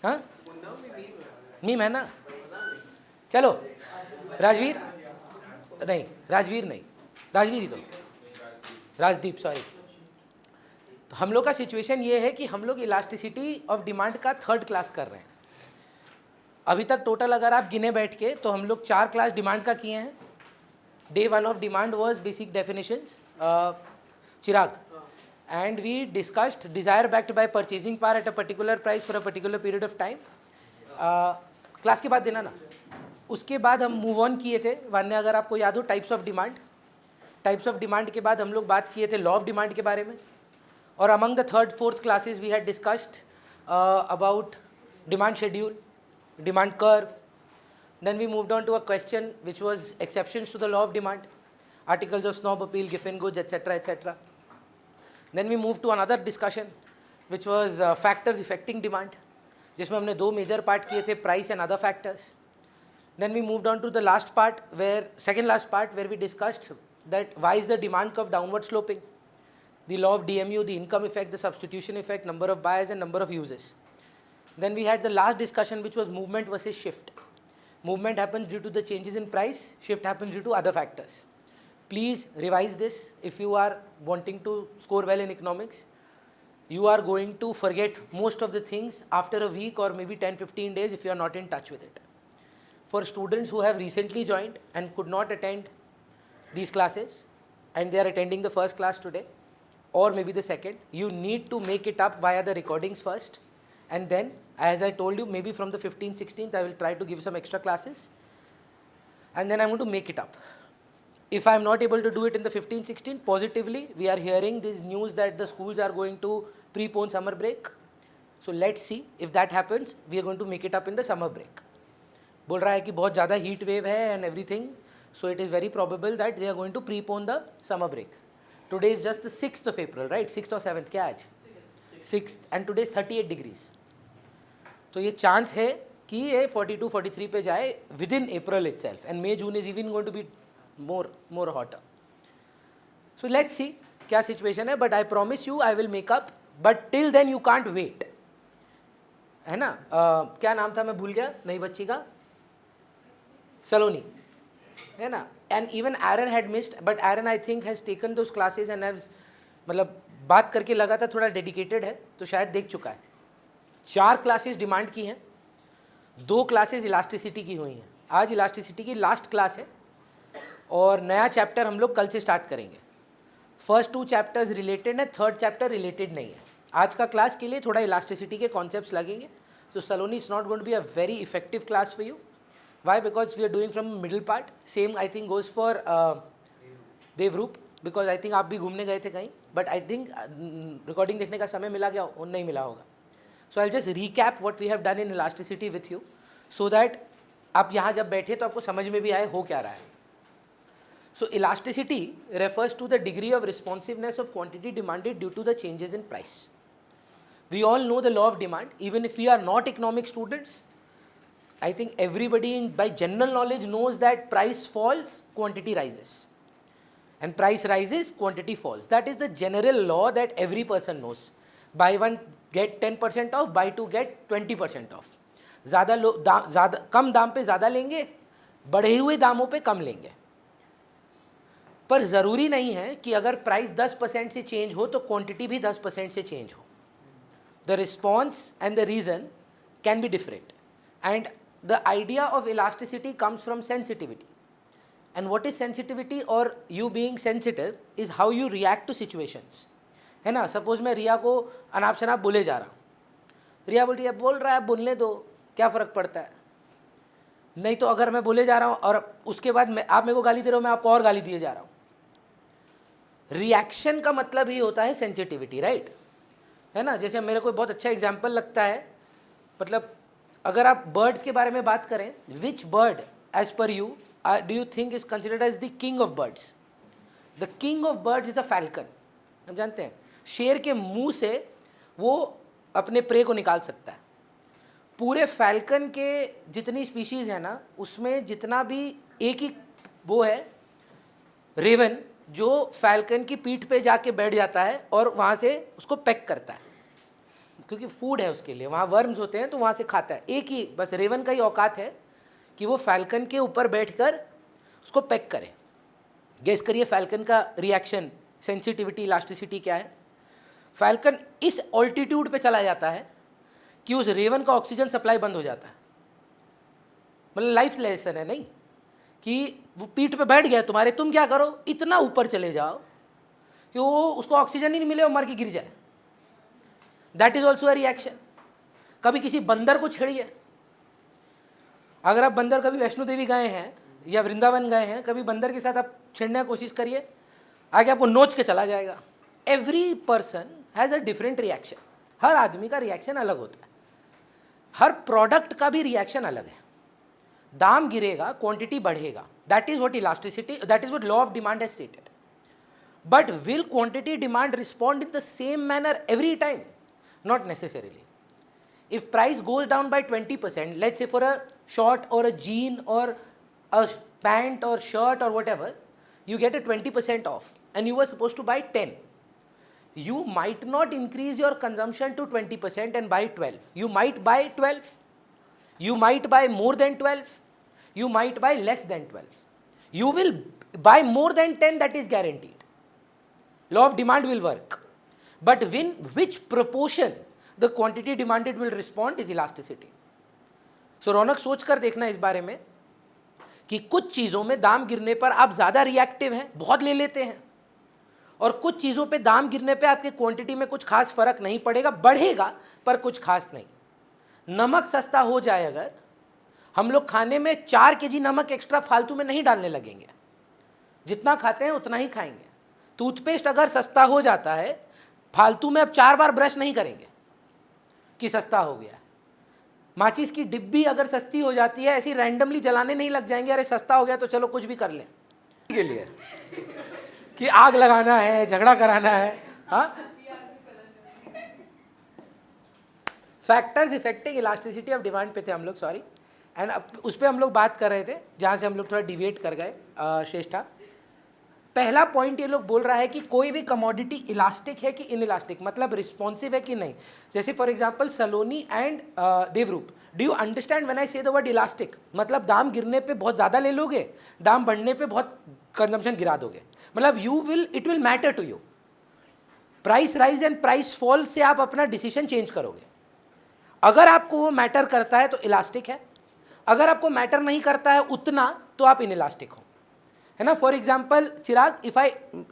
हाँ मीम है ना। चलो राजवीर नहीं, राजवीर नहीं, राजवीर ही तो, राजदीप सॉरी। तो हम लोग का सिचुएशन ये है कि हम लोग इलास्टिसिटी ऑफ डिमांड का 3rd क्लास कर रहे हैं अभी तक। टोटल अगर आप गिने बैठ के तो हम लोग 4 क्लास डिमांड का किए हैं। Day 1 of demand was basic definitions, Chirag, and we discussed desire backed by purchasing power at a particular price for a particular period of time. Class के बाद देना ना। उसके बाद हम मूव ऑन किए थे वन्य, अगर आपको याद हो, types of demand. Types of demand के बाद हम लोग बात किए थे लॉ ऑफ डिमांड के बारे में। और among the 3rd 4th classes we had discussed about demand schedule, demand curve. Then we moved on to a question which was exceptions to the law of demand, articles of snob appeal, Giffen goods, etc., etc. Then we moved to another discussion which was factors affecting demand, जिसमें हमने 2 major part किए थे, price and other factors. Then we moved on to the last part, second last part, where we discussed that why is the demand curve downward sloping, the law of DMU, the income effect, the substitution effect, number of buyers and number of users. Then we had the last discussion which was movement versus shift. Movement happens due to the changes in price, shift happens due to other factors. Please revise this if you are wanting to score well in economics. You are going to forget most of the things after a week or maybe 10-15 days if you are not in touch with it. For students who have recently joined and could not attend these classes and they are attending the first class today or maybe the second, you need to make it up via the recordings first. And then, as I told you, maybe from the 15th, 16th, I will try to give some extra classes. And then I'm going to make it up. If I'm not able to do it in the 15th, 16th, positively, we are hearing this news that the schools are going to prepone summer break. So let's see if that happens. We are going to make it up in the summer break. बोल रहा है कि बहुत ज़्यादा heat wave है and everything. So it is very probable that they are going to prepone the summer break. Today is just the 6th of April, right? 6th or 7th, क्या आज? 6th, and today is 38 degrees. तो ये chance है कि ये 42-43 पे जाए within April itself, and May June is even going to be more hotter. So let's see क्या सिचुएशन है, but I promise you I will make up. But till then you can't wait, है ना. क्या नाम था, मैं भूल गया, नई बच्ची का, सलोनी, है ना. And even Aaron had missed, but Aaron I think has taken those classes and have, मतलब बात करके लगा था थोड़ा डेडिकेटेड है, तो शायद देख चुका है. 4 क्लासेस डिमांड की हैं, 2 क्लासेस इलास्टिसिटी की हुई हैं. आज इलास्टिसिटी की लास्ट क्लास है और नया चैप्टर हम लोग कल से स्टार्ट करेंगे. फर्स्ट 2 चैप्टर्स रिलेटेड है, 3rd चैप्टर रिलेटेड नहीं है. आज का क्लास के लिए थोड़ा इलास्टिसिटी के कॉन्सेप्ट्स लगेंगे. So Saloni it's not going to be a very effective class for you. Why? Because we are doing from middle part. Same I think goes for Devroop, because I think आप भी घूमने गए थे कहीं, बट आई थिंक रिकॉर्डिंग देखने का समय मिला गया और नहीं मिला होगा. So I'll just recap what we have done in elasticity with you, so that आप यहाँ जब बैठे तो आपको समझ में भी आए हो क्या रहा है. So elasticity refers to the degree of responsiveness of quantity demanded due to the changes in price. We all know the law of demand, even if we are not economic students. I think everybody by general knowledge knows that price falls, quantity rises, and price rises, quantity falls. That is the general law that every person knows. Buy one get 10% off, buy 2 get 20% off. ज़्यादा कम दाम पे ज़्यादा लेंगे, बढ़े हुए दामों पे कम लेंगे. पर ज़रूरी नहीं है कि अगर प्राइस 10% से चेंज हो तो क्वांटिटी भी 10% से चेंज हो. The response and the reason can be different, and the idea of elasticity comes from sensitivity. And what is sensitivity, और you being sensitive is how you react to situations, है ना. Suppose मैं रिया को अनाप शनाप बोले जा रहा हूँ, रिया बोल रहा है बोलने दो, क्या फ़र्क पड़ता है. नहीं तो अगर मैं बोले जा रहा हूँ और उसके बाद आप मेरे को गाली दे रहे हो, मैं आपको और गाली दिए जा रहा हूँ. रिएक्शन का मतलब ही होता है सेंसिटिविटी, राइट, है ना. जैसे मेरे को बहुत अच्छा एग्जाम्पल लगता है, मतलब अगर आप बर्ड्स के बारे में बात करें, which bird as per you do you think is considered as the king of birds? The king of birds is the falcon. हम जानते हैं शेर के मुंह से वो अपने प्रे को निकाल सकता है. पूरे फैल्कन के जितनी स्पीशीज़ है ना, उसमें जितना भी एक ही वो है रेवन, जो फैल्कन की पीठ पे जाके बैठ जाता है और वहाँ से उसको पैक करता है. क्योंकि फूड है उसके लिए, वहाँ वर्म्स होते हैं तो वहाँ से खाता है। एक ही बस रेवन का ही औकात है कि वो फैल्कन के ऊपर बैठकर उसको पैक करे। गेस करिए फैल्कन का रिएक्शन, सेंसिटिविटी, इलास्टिसिटी क्या है। फैल्कन इस ऑल्टीट्यूड पे चला जाता है कि उस रेवन का ऑक्सीजन सप्लाई बंद हो जाता है। मतलब लाइफ लेसन है नहीं कि वो पीठ पे बैठ गया तुम्हारे, तुम क्या करो, इतना ऊपर चले जाओ कि वो उसको ऑक्सीजन ही नहीं मिले और मर के गिर जाए। That is also a reaction. कभी किसी बंदर को छेड़िए, अगर आप बंदर कभी वैष्णो देवी गए हैं या वृंदावन गए हैं, कभी बंदर के साथ आप छेड़ने की कोशिश करिए, आगे आपको नोच के चला जाएगा। Every person has a different reaction. हर आदमी का रिएक्शन अलग होता है, हर प्रोडक्ट का भी रिएक्शन अलग है। दाम गिरेगा, क्वांटिटी बढ़ेगा, that is what elasticity, that is what law of demand has stated. But will quantity demand respond in the same manner every time? Not necessarily. If price goes down by 20%, let's say for a short or a jean or a pant or shirt or whatever, you get a 20% off and you were supposed to buy 10. You might not increase your consumption to 20% and buy 12. You might buy 12. You might buy more than 12. You might buy less than 12. You will buy more than 10, that is guaranteed. Law of demand will work. But which proportion the quantity demanded will respond is elasticity. So रौनक सोच कर देखना इस बारे में कि कुछ चीज़ों में दाम गिरने पर आप ज़्यादा रिएक्टिव हैं, बहुत ले लेते हैं, और कुछ चीज़ों पे दाम गिरने पे आपके क्वांटिटी में कुछ खास फर्क नहीं पड़ेगा, बढ़ेगा पर कुछ खास नहीं। नमक सस्ता हो जाए अगर, हम लोग खाने में 4 kg नमक एक्स्ट्रा फालतू में नहीं डालने लगेंगे, जितना खाते हैं उतना ही खाएंगे। टूथपेस्ट अगर सस्ता हो जाता है, फालतू में अब 4 बार ब्रश नहीं करेंगे कि सस्ता हो गया। माचिस की डिब्बी अगर सस्ती हो जाती है, ऐसी रैंडमली जलाने नहीं लग जाएंगे, अरे सस्ता हो गया तो चलो कुछ भी कर लें के लिए कि आग लगाना है, झगड़ा कराना है। हाँ, factors affecting elasticity of demand पे थे हम लोग, सॉरी, एंड उस पर हम लोग बात कर रहे थे जहाँ से हम लोग थोड़ा डिविएट कर गए। श्रेष्ठा, पहला पॉइंट ये लोग बोल रहा है कि कोई भी कमोडिटी इलास्टिक है कि इनइलास्टिक, मतलब रिस्पॉन्सिव है कि नहीं। जैसे for example Saloni and Devrup, do you understand when I से द वर्ड इलास्टिक? मतलब दाम गिरने पे बहुत ज़्यादा ले लोगे, दाम बढ़ने पे बहुत कंजम्पशन गिरा दोगे, मतलब it will matter to you. Price rise and price fall से आप अपना डिसीजन चेंज करोगे। अगर आपको वो मैटर करता है तो इलास्टिक है, अगर आपको मैटर नहीं करता है उतना तो आप इनइलास्टिक हो, है ना। For example Chirag, if I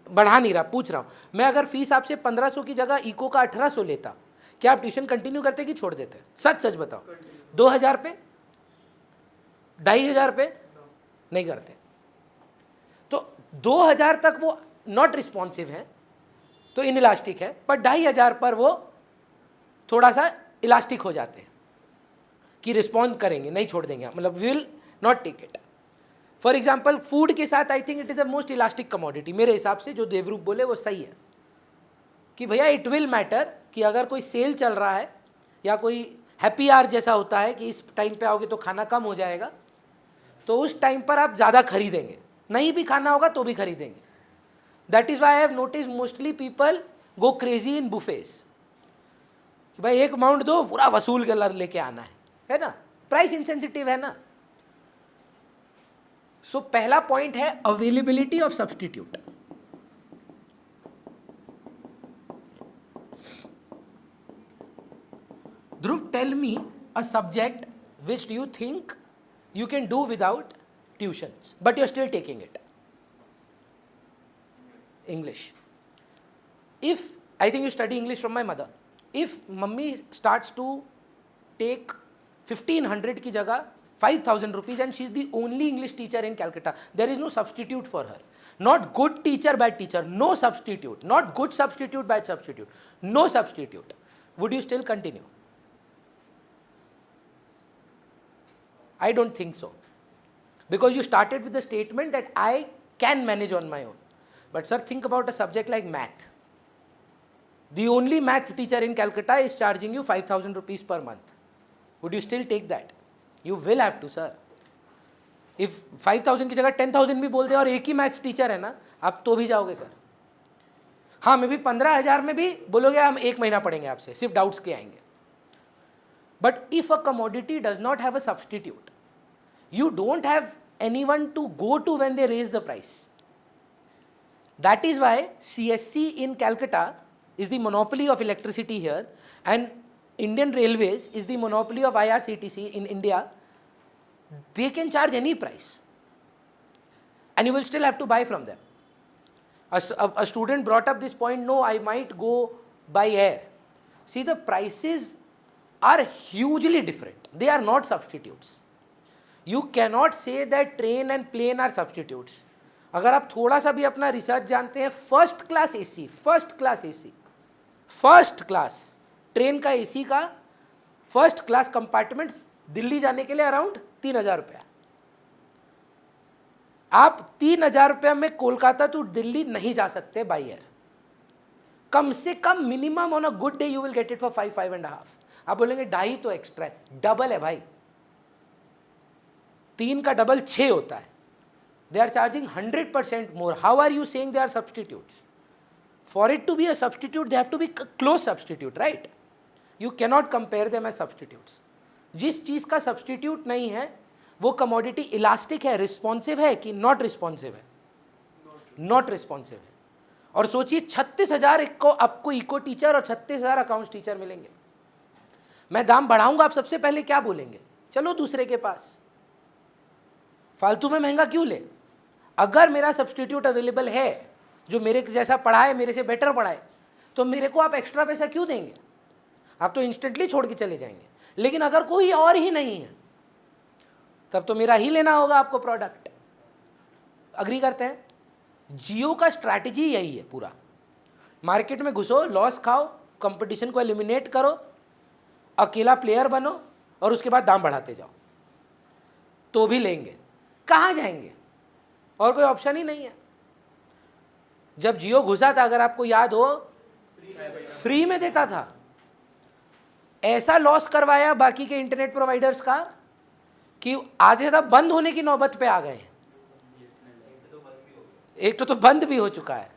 बढ़ा नहीं रहा, पूछ रहा हूँ मैं, अगर फीस आपसे 1500 की जगह इको का 1800 लेता, क्या आप ट्यूशन कंटिन्यू करते कि छोड़ देते? सच सच बताओ। 2000 पे, 2500 पे नहीं करते। तो 2000 तक वो नॉट रिस्पॉन्सिव है तो इनइलास्टिक है, पर 2500 पर वो थोड़ा सा इलास्टिक हो जाते हैं कि रिस्पॉन्ड करेंगे, नहीं छोड़ देंगे, मतलब will not take it. For example food के साथ I think it is the most elastic commodity मेरे हिसाब से। जो देवरूप बोले वो सही है कि भैया इट विल मैटर कि अगर कोई सेल चल रहा है या कोई हैप्पी आवर जैसा होता है कि इस टाइम पे आओगे तो खाना कम हो जाएगा, तो उस टाइम पर आप ज़्यादा खरीदेंगे, नहीं भी खाना होगा तो भी खरीदेंगे। That is why I have notice mostly people go crazy in बुफेस कि भाई एक अमाउंट दो, पूरा वसूल कर लेके आना है ना, प्राइस इंसेंसिटिव है ना। सो पहला पॉइंट है availability of substitute. Dhruv, tell me a subject which do you think you can do without tuitions but you're still taking it. English. If I think you study English from my mother, if mummy starts to take 1500 की जगह 5000 rupees and she's the only English teacher in Calcutta, there is no substitute for her. Not good teacher, bad teacher, no substitute. Not good substitute, bad substitute, no substitute. Would you still continue? I don't think so, because you started with the statement that I can manage on my own. But sir, think about a subject like math. The only math teacher in Calcutta is charging you 5000 rupees per month. Would you still take that? You will have to, sir. If 5000 की जगह 10,000 भी बोल दे और एक ही math teacher है ना, आप तो भी जाओगे सर। हाँ, मैं भी 15,000 में भी बोलोगे हम 1 महीना पढ़ेंगे आपसे, सिर्फ डाउट्स के आएंगे, But if a commodity does not have a substitute, you don't have anyone to go to when they raise the price. That is why CSC in Calcutta is the monopoly of electricity here, and Indian Railways is the monopoly of IRCTC in India. They can charge any price and you will still have to buy from them. A student brought up this point, no, I might go by air. See, the prices are hugely different. They are not substitutes. You cannot say that train and plane are substitutes. अगर आप थोड़ा सा भी अपना research जानते हैं, first class train का AC का फर्स्ट क्लास कंपार्टमेंट्स दिल्ली जाने के लिए अराउंड 3,000 रुपया। आप 3,000 रुपया में कोलकाता टू दिल्ली नहीं जा सकते बाई एयर। कम से कम minimum on a good day you will get it for 5.5। आप बोलेंगे 2.5 तो एक्स्ट्रा है, डबल है भाई। 3 का डबल 6 होता है। They are charging 100% more. How are you saying they are substitutes? For it to be a substitute, they have to be close substitute, right? You cannot compare them as substitutes. जिस चीज़ का substitute नहीं है वो commodity elastic है, responsive है कि not responsive है? Not responsive है। और सोचिए 36,000 को आपको इको टीचर और 36,000 अकाउंट्स टीचर मिलेंगे। मैं दाम बढ़ाऊंगा, आप सबसे पहले क्या बोलेंगे? चलो दूसरे के पास, फालतू में महंगा क्यों ले? अगर मेरा सब्सटीट्यूट अवेलेबल है जो मेरे जैसा पढ़ाए, मेरे से बेटर पढ़ाए, तो मेरे को आप एक्स्ट्रा पैसा क्यों देंगे? आप तो इंस्टेंटली छोड़ के चले जाएंगे। लेकिन अगर कोई और ही नहीं है तब तो मेरा ही लेना होगा आपको प्रोडक्ट। अग्री करते हैं? जियो का स्ट्रैटेजी यही है पूरा। मार्केट में घुसो, लॉस खाओ, कंपटीशन को एलिमिनेट करो, अकेला प्लेयर बनो और उसके बाद दाम बढ़ाते जाओ, तो भी लेंगे। कहाँ जाएंगे? और कोई ऑप्शन ही नहीं है। जब जियो घुसा था, अगर आपको याद हो, फ्री में देता था। ऐसा लॉस करवाया बाकी के इंटरनेट प्रोवाइडर्स का कि आज ज्यादा बंद होने की नौबत पे आ गए हैं। एक तो बंद भी हो चुका है,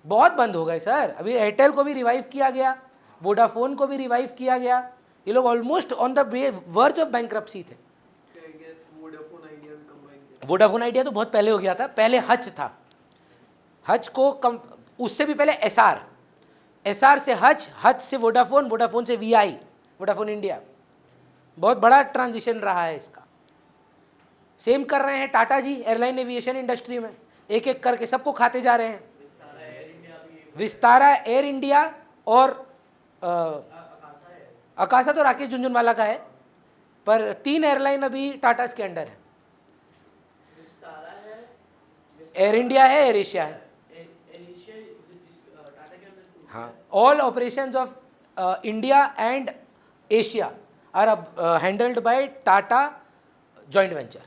बहुत बंद हो गए सर। अभी एयरटेल को भी रिवाइव किया गया, वोडाफोन को भी रिवाइव किया गया। ये लोग almost on the verge of bankruptcy थे। वोडाफोन आइडिया तो बहुत पहले हो गया था। पहले हच था, हच को उससे भी पहले एसआर से हच से वोडाफोन, वोडाफोन से वीआई, वोडाफोन इंडिया। बहुत बड़ा ट्रांजिशन रहा है इसका। सेम कर रहे हैं टाटा जी एयरलाइन एविएशन इंडस्ट्री में, एक एक करके सबको खाते जा रहे हैं। विस्तारा, एयर इंडिया और अकाशा तो राकेश झुनझुनवाला का है, पर 3 एयरलाइन अभी टाटा के अंडर है। एयर इंडिया है, एयर एशिया है। हाँ, all operations of India and Asia are handled by Tata joint venture.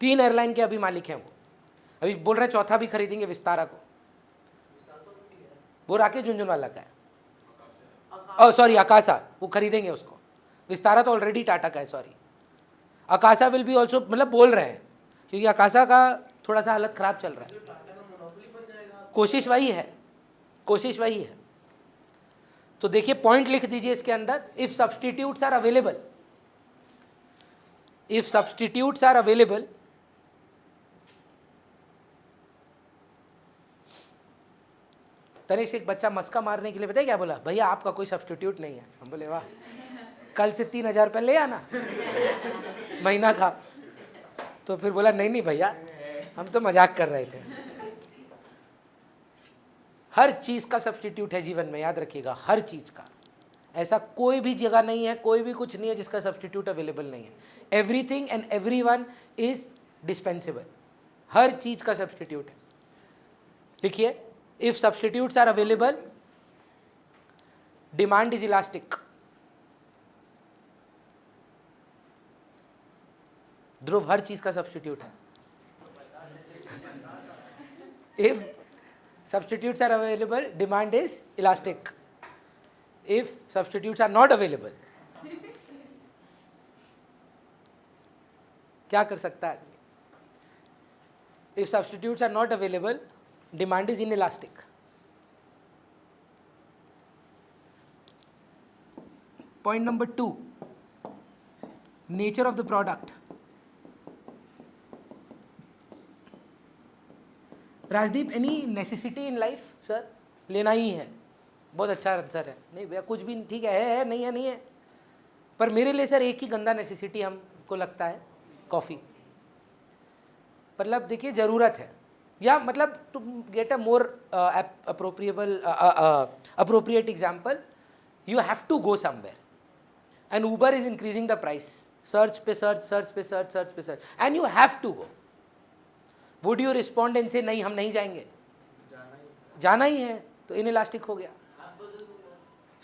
3 airline के अभी मालिक हैं वो। अभी बोल रहे हैं चौथा भी खरीदेंगे विस्तारा को। वो राकेश झुनझुनवाला का है। सॉरी, आकाशा, वो खरीदेंगे उसको। विस्तारा तो ऑलरेडी टाटा का है। सॉरी, आकाशा विल बी ऑल्सो, मतलब बोल रहे हैं क्योंकि आकाशा का थोड़ा सा हालत खराब चल रहा है। कोशिश वही है, कोशिश वही है। तो देखिए पॉइंट लिख दीजिए इसके अंदर, if substitutes are available, if substitutes are available, Tanish एक बच्चा मस्का मारने के लिए बताइए क्या बोला, भैया आपका कोई सब्सटीट्यूट नहीं है। हम बोले वाह, कल से 3,000 रुपये ले आना महीना का। तो फिर बोला नहीं नहीं भैया, हम तो मजाक कर रहे थे। हर चीज़ का सब्सटीट्यूट है जीवन में, याद रखिएगा, हर चीज़ का। ऐसा कोई भी जगह नहीं है, कोई भी कुछ नहीं है जिसका सब्सटीट्यूट अवेलेबल नहीं है। Everything and everyone is dispensable, हर चीज़ का सब्सटीट्यूट है। लिखिए, if substitutes are available, demand is elastic. Dhruv हर चीज़ का सब्सटीट्यूट है। If substitutes are available, demand is elastic. If substitutes are not available, क्या कर सकता है आदमी? If substitutes are not available, demand is inelastic. Point number 2, nature of the product. Rajdeep, any necessity in life? Sir लेना ही है। बहुत अच्छा आंसर है। नहीं भैया कुछ भी ठीक है, नहीं है, नहीं है। पर मेरे लिए सर एक ही गंदा नेसेसिटी हमको लगता है, कॉफ़ी। मतलब देखिए ज़रूरत है, या मतलब to get a more appropriate example, you have to go somewhere and Uber is increasing the price, search पे search and you have to go. Would you respond and say नहीं हम नहीं जाएंगे? जाना ही है तो इनइलास्टिक हो गया।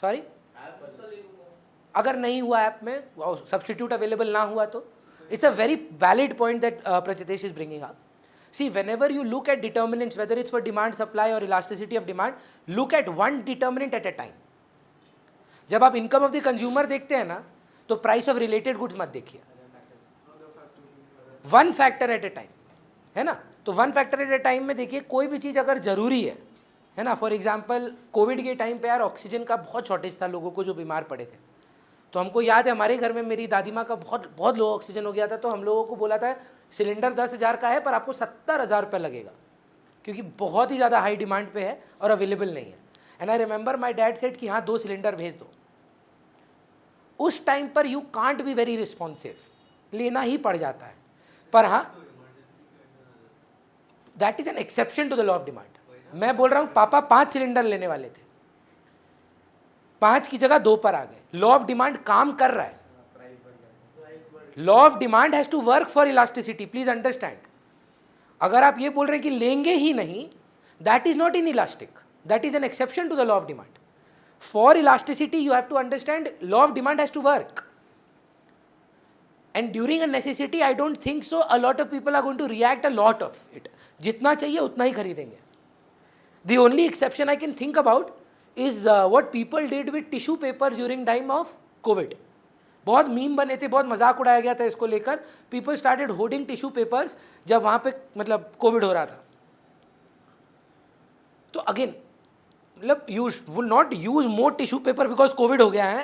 सॉरी, अगर नहीं हुआ ऐप में, सब्सटीट्यूट अवेलेबल ना हुआ तो it's a very valid point that Prachitesh is bringing up. See, whenever you look at determinants, whether it's for demand, supply or elasticity of demand, look at one determinant at a time. जब आप income of the consumer देखते हैं ना, तो price of related goods मत देखिए, one factor at a time, है ना। तो one factor at a time में देखिए, कोई भी चीज़ अगर ज़रूरी है ना। फॉर एग्जांपल कोविड के टाइम पे यार ऑक्सीजन का बहुत शॉर्टेज था लोगों को जो बीमार पड़े थे। तो हमको याद है हमारे घर में मेरी दादी माँ का बहुत लो ऑक्सीजन हो गया था, तो हम लोगों को बोला था सिलेंडर 10,000 का है पर आपको 70,000 रुपये लगेगा, क्योंकि बहुत ही ज़्यादा हाई डिमांड पे है और अवेलेबल नहीं है। And I remember my dad said कि हाँ 2 सिलेंडर भेज दो। उस टाइम पर you can't be very responsive, लेना ही पड़ जाता है। पर हाँ, that is an exception to the law of demand. मैं बोल रहा हूँ पापा 5 सिलेंडर लेने वाले थे, 5 की जगह 2 पर आ गए। लॉ ऑफ डिमांड काम कर रहा है। Law of demand has to work for elasticity, please understand. अगर आप ये बोल रहे हैं कि लेंगे ही नहीं, that is not inelastic, that is an exception to the law of demand. For elasticity, you have to understand law of demand has to work. And during a necessity, I don't think so a lot of people are going to react a lot of it. जितना चाहिए उतना ही खरीदेंगे। The only exception I can think about is what people did with tissue papers during time of COVID. बहुत meme बने थे, बहुत मजाक उड़ाया गया था इसको लेकर। People started hoarding tissue papers जब वहाँ पे मतलब कोविड हो रहा था। तो अगेन मतलब you will not use more tissue paper because COVID हो गया है,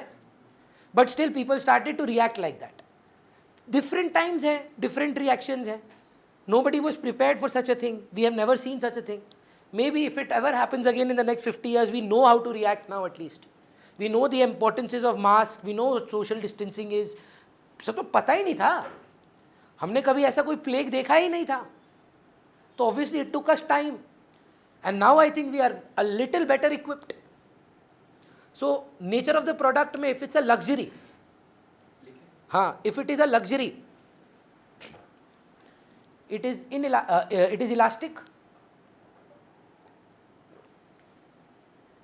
but still people started to react like that. Different times है, different reactions है. Nobody was prepared for such a thing. We have never seen such a thing. Maybe if it ever happens again in the next 50 years, we know how to react now at least. We know the importances of mask. We know what social distancing is. सब तो पता ही नहीं था, हमने कभी ऐसा कोई plague देखा ही नहीं था। तो obviously it took us time. And now I think we are a little better equipped. So nature of the product में if it's a luxury, हाँ, if it is a luxury, it is elastic,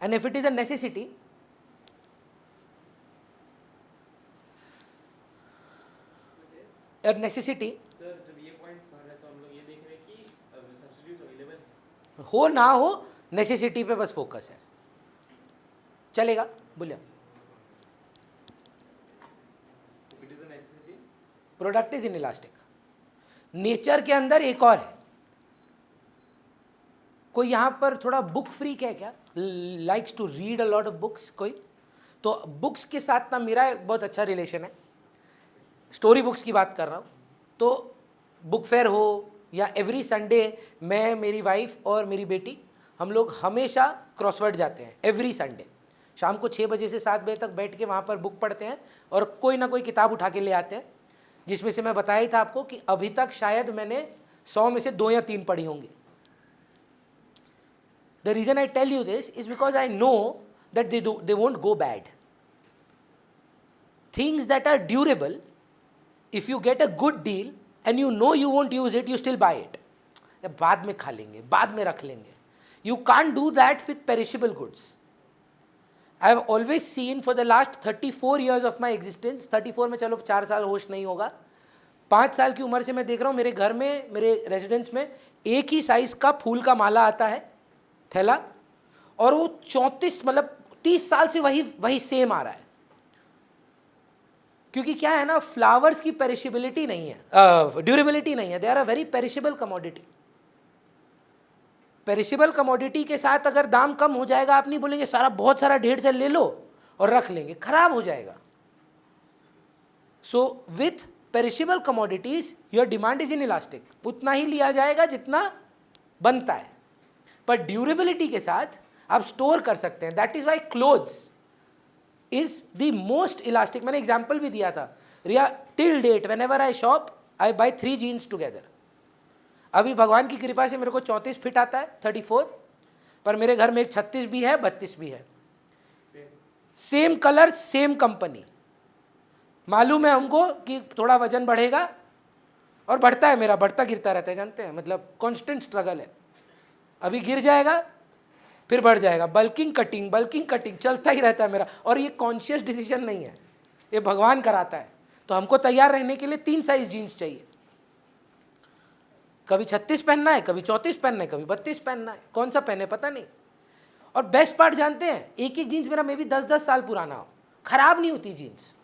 and if it is a necessity, a necessity, हो ना हो necessity पे बस focus है, चलेगा। बोलिए, प्रोडक्ट इज इनइलास्टिक। नेचर के अंदर एक और है। कोई यहाँ पर थोड़ा बुक फ्रीक है क्या? Likes to read a lot of books कोई? तो बुक्स के साथ ना मेरा एक बहुत अच्छा रिलेशन है। स्टोरी बुक्स की बात कर रहा हूँ। तो बुक फेयर हो या एवरी संडे मैं, मेरी वाइफ और मेरी बेटी हम लोग हमेशा क्रॉसवर्ड जाते हैं। एवरी संडे शाम को 6 बजे से 7 बजे तक बैठ के वहाँ पर बुक पढ़ते हैं और कोई ना कोई किताब उठा के ले आते हैं, जिसमें से मैं बताया ही था आपको कि अभी तक शायद मैंने 100 में से 2 या 3 पढ़ी होंगी। The reason I tell you this is because I know that they won't go bad. Things that are durable, if you get a good deal and you know you won't use it, you still buy it. बाद में खा लेंगे, बाद में रख लेंगे. You can't do that with perishable goods. I have always seen for the last 34 years of my existence, 34 में चलो 4 साल होश नहीं होगा, 5 साल की उम्र से मैं देख रहा हूँ मेरे घर में, मेरे रेजिडेंस में एक ही साइज़ का फूल का माला आता है, थैला, और वो 34 मतलब 30 साल से वही सेम आ रहा है। क्योंकि क्या है ना, फ्लावर्स की पेरिशेबिलिटी नहीं है, ड्यूरेबिलिटी नहीं है, they are a very perishable commodity. Perishable commodity के साथ अगर दाम कम हो जाएगा, आप नहीं बोलेंगे सारा बहुत सारा ढेर से ले लो और रख लेंगे, खराब हो जाएगा। So with perishable commodities your demand is in elastic, उतना ही लिया जाएगा जितना बनता है, पर ड्यूरेबिलिटी के साथ आप स्टोर कर सकते हैं. That is why clothes is the most elastic. मैंने एग्जाम्पल भी दिया था Riya, till date whenever I shop I buy 3 jeans together. अभी भगवान की कृपा से मेरे को 34 फिट आता है, 34, पर मेरे घर में एक 36 भी है, 32 भी है, सेम कलर सेम कंपनी. मालूम है हमको कि थोड़ा वजन बढ़ेगा, और बढ़ता है मेरा, बढ़ता गिरता रहता है, जानते हैं, मतलब कांस्टेंट स्ट्रगल है. अभी गिर जाएगा फिर बढ़ जाएगा, बल्किंग कटिंग चलता ही रहता है मेरा. और ये कॉन्शियस डिसीजन नहीं है, ये भगवान कराता है. तो हमको तैयार रहने के लिए 3 साइज जीन्स चाहिए. कभी 36 पहनना है, कभी 34 पहनना है, कभी 32 पहनना है, कौन सा पहने पता नहीं. और बेस्ट पार्ट जानते हैं, एक एक जीन्स मेरा मे बी 10-10 साल पुराना हो, खराब नहीं होती जीन्स.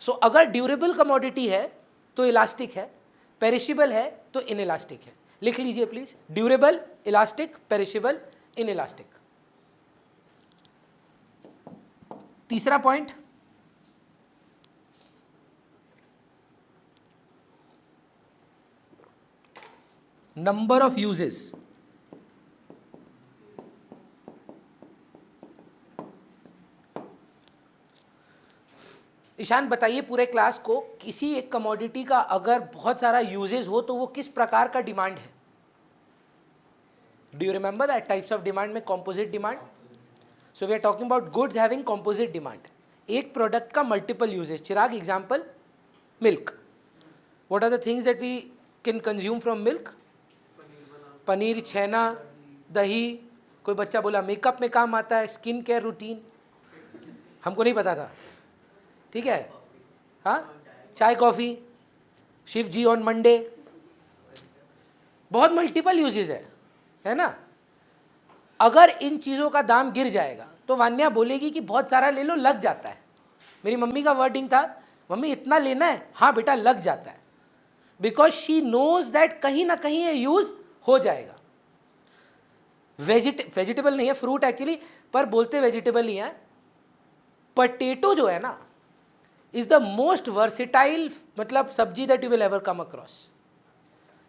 सो अगर ड्यूरेबल कमोडिटी है तो इलास्टिक है, पेरिशेबल है तो इनइलास्टिक है. लिख लीजिए please, durable, elastic, perishable, inelastic. तीसरा point, number of uses. Ishaan बताइए पूरे क्लास को, किसी एक कमोडिटी का अगर बहुत सारा यूजेस हो तो वो किस प्रकार का डिमांड है? Do you remember that types of demand में composite demand. So we are talking about goods having composite demand. एक प्रोडक्ट का multiple uses. Chirag example, milk. What are the things that we can consume from milk? Paneer, chhena, dahi. कोई बच्चा बोला makeup में काम आता है, स्किन केयर रूटीन, हमको नहीं पता था, ठीक है. हाँ, चाय coffee, Shiv ji on Monday, बहुत मल्टीपल यूजेस है ना. अगर इन चीज़ों का दाम गिर जाएगा तो वान्या बोलेगी कि बहुत सारा ले लो, लग जाता है. मेरी मम्मी का वर्डिंग था, मम्मी इतना लेना है, हाँ बेटा लग जाता है, बिकॉज शी नोज दैट कहीं ना कहीं ये यूज हो जाएगा. वेजिटेबल नहीं है, फ्रूट एक्चुअली, पर बोलते वेजिटेबल ही है. पटेटो जो है ना इज द मोस्ट वर्सिटाइल मतलब सब्जी that you will ever come across.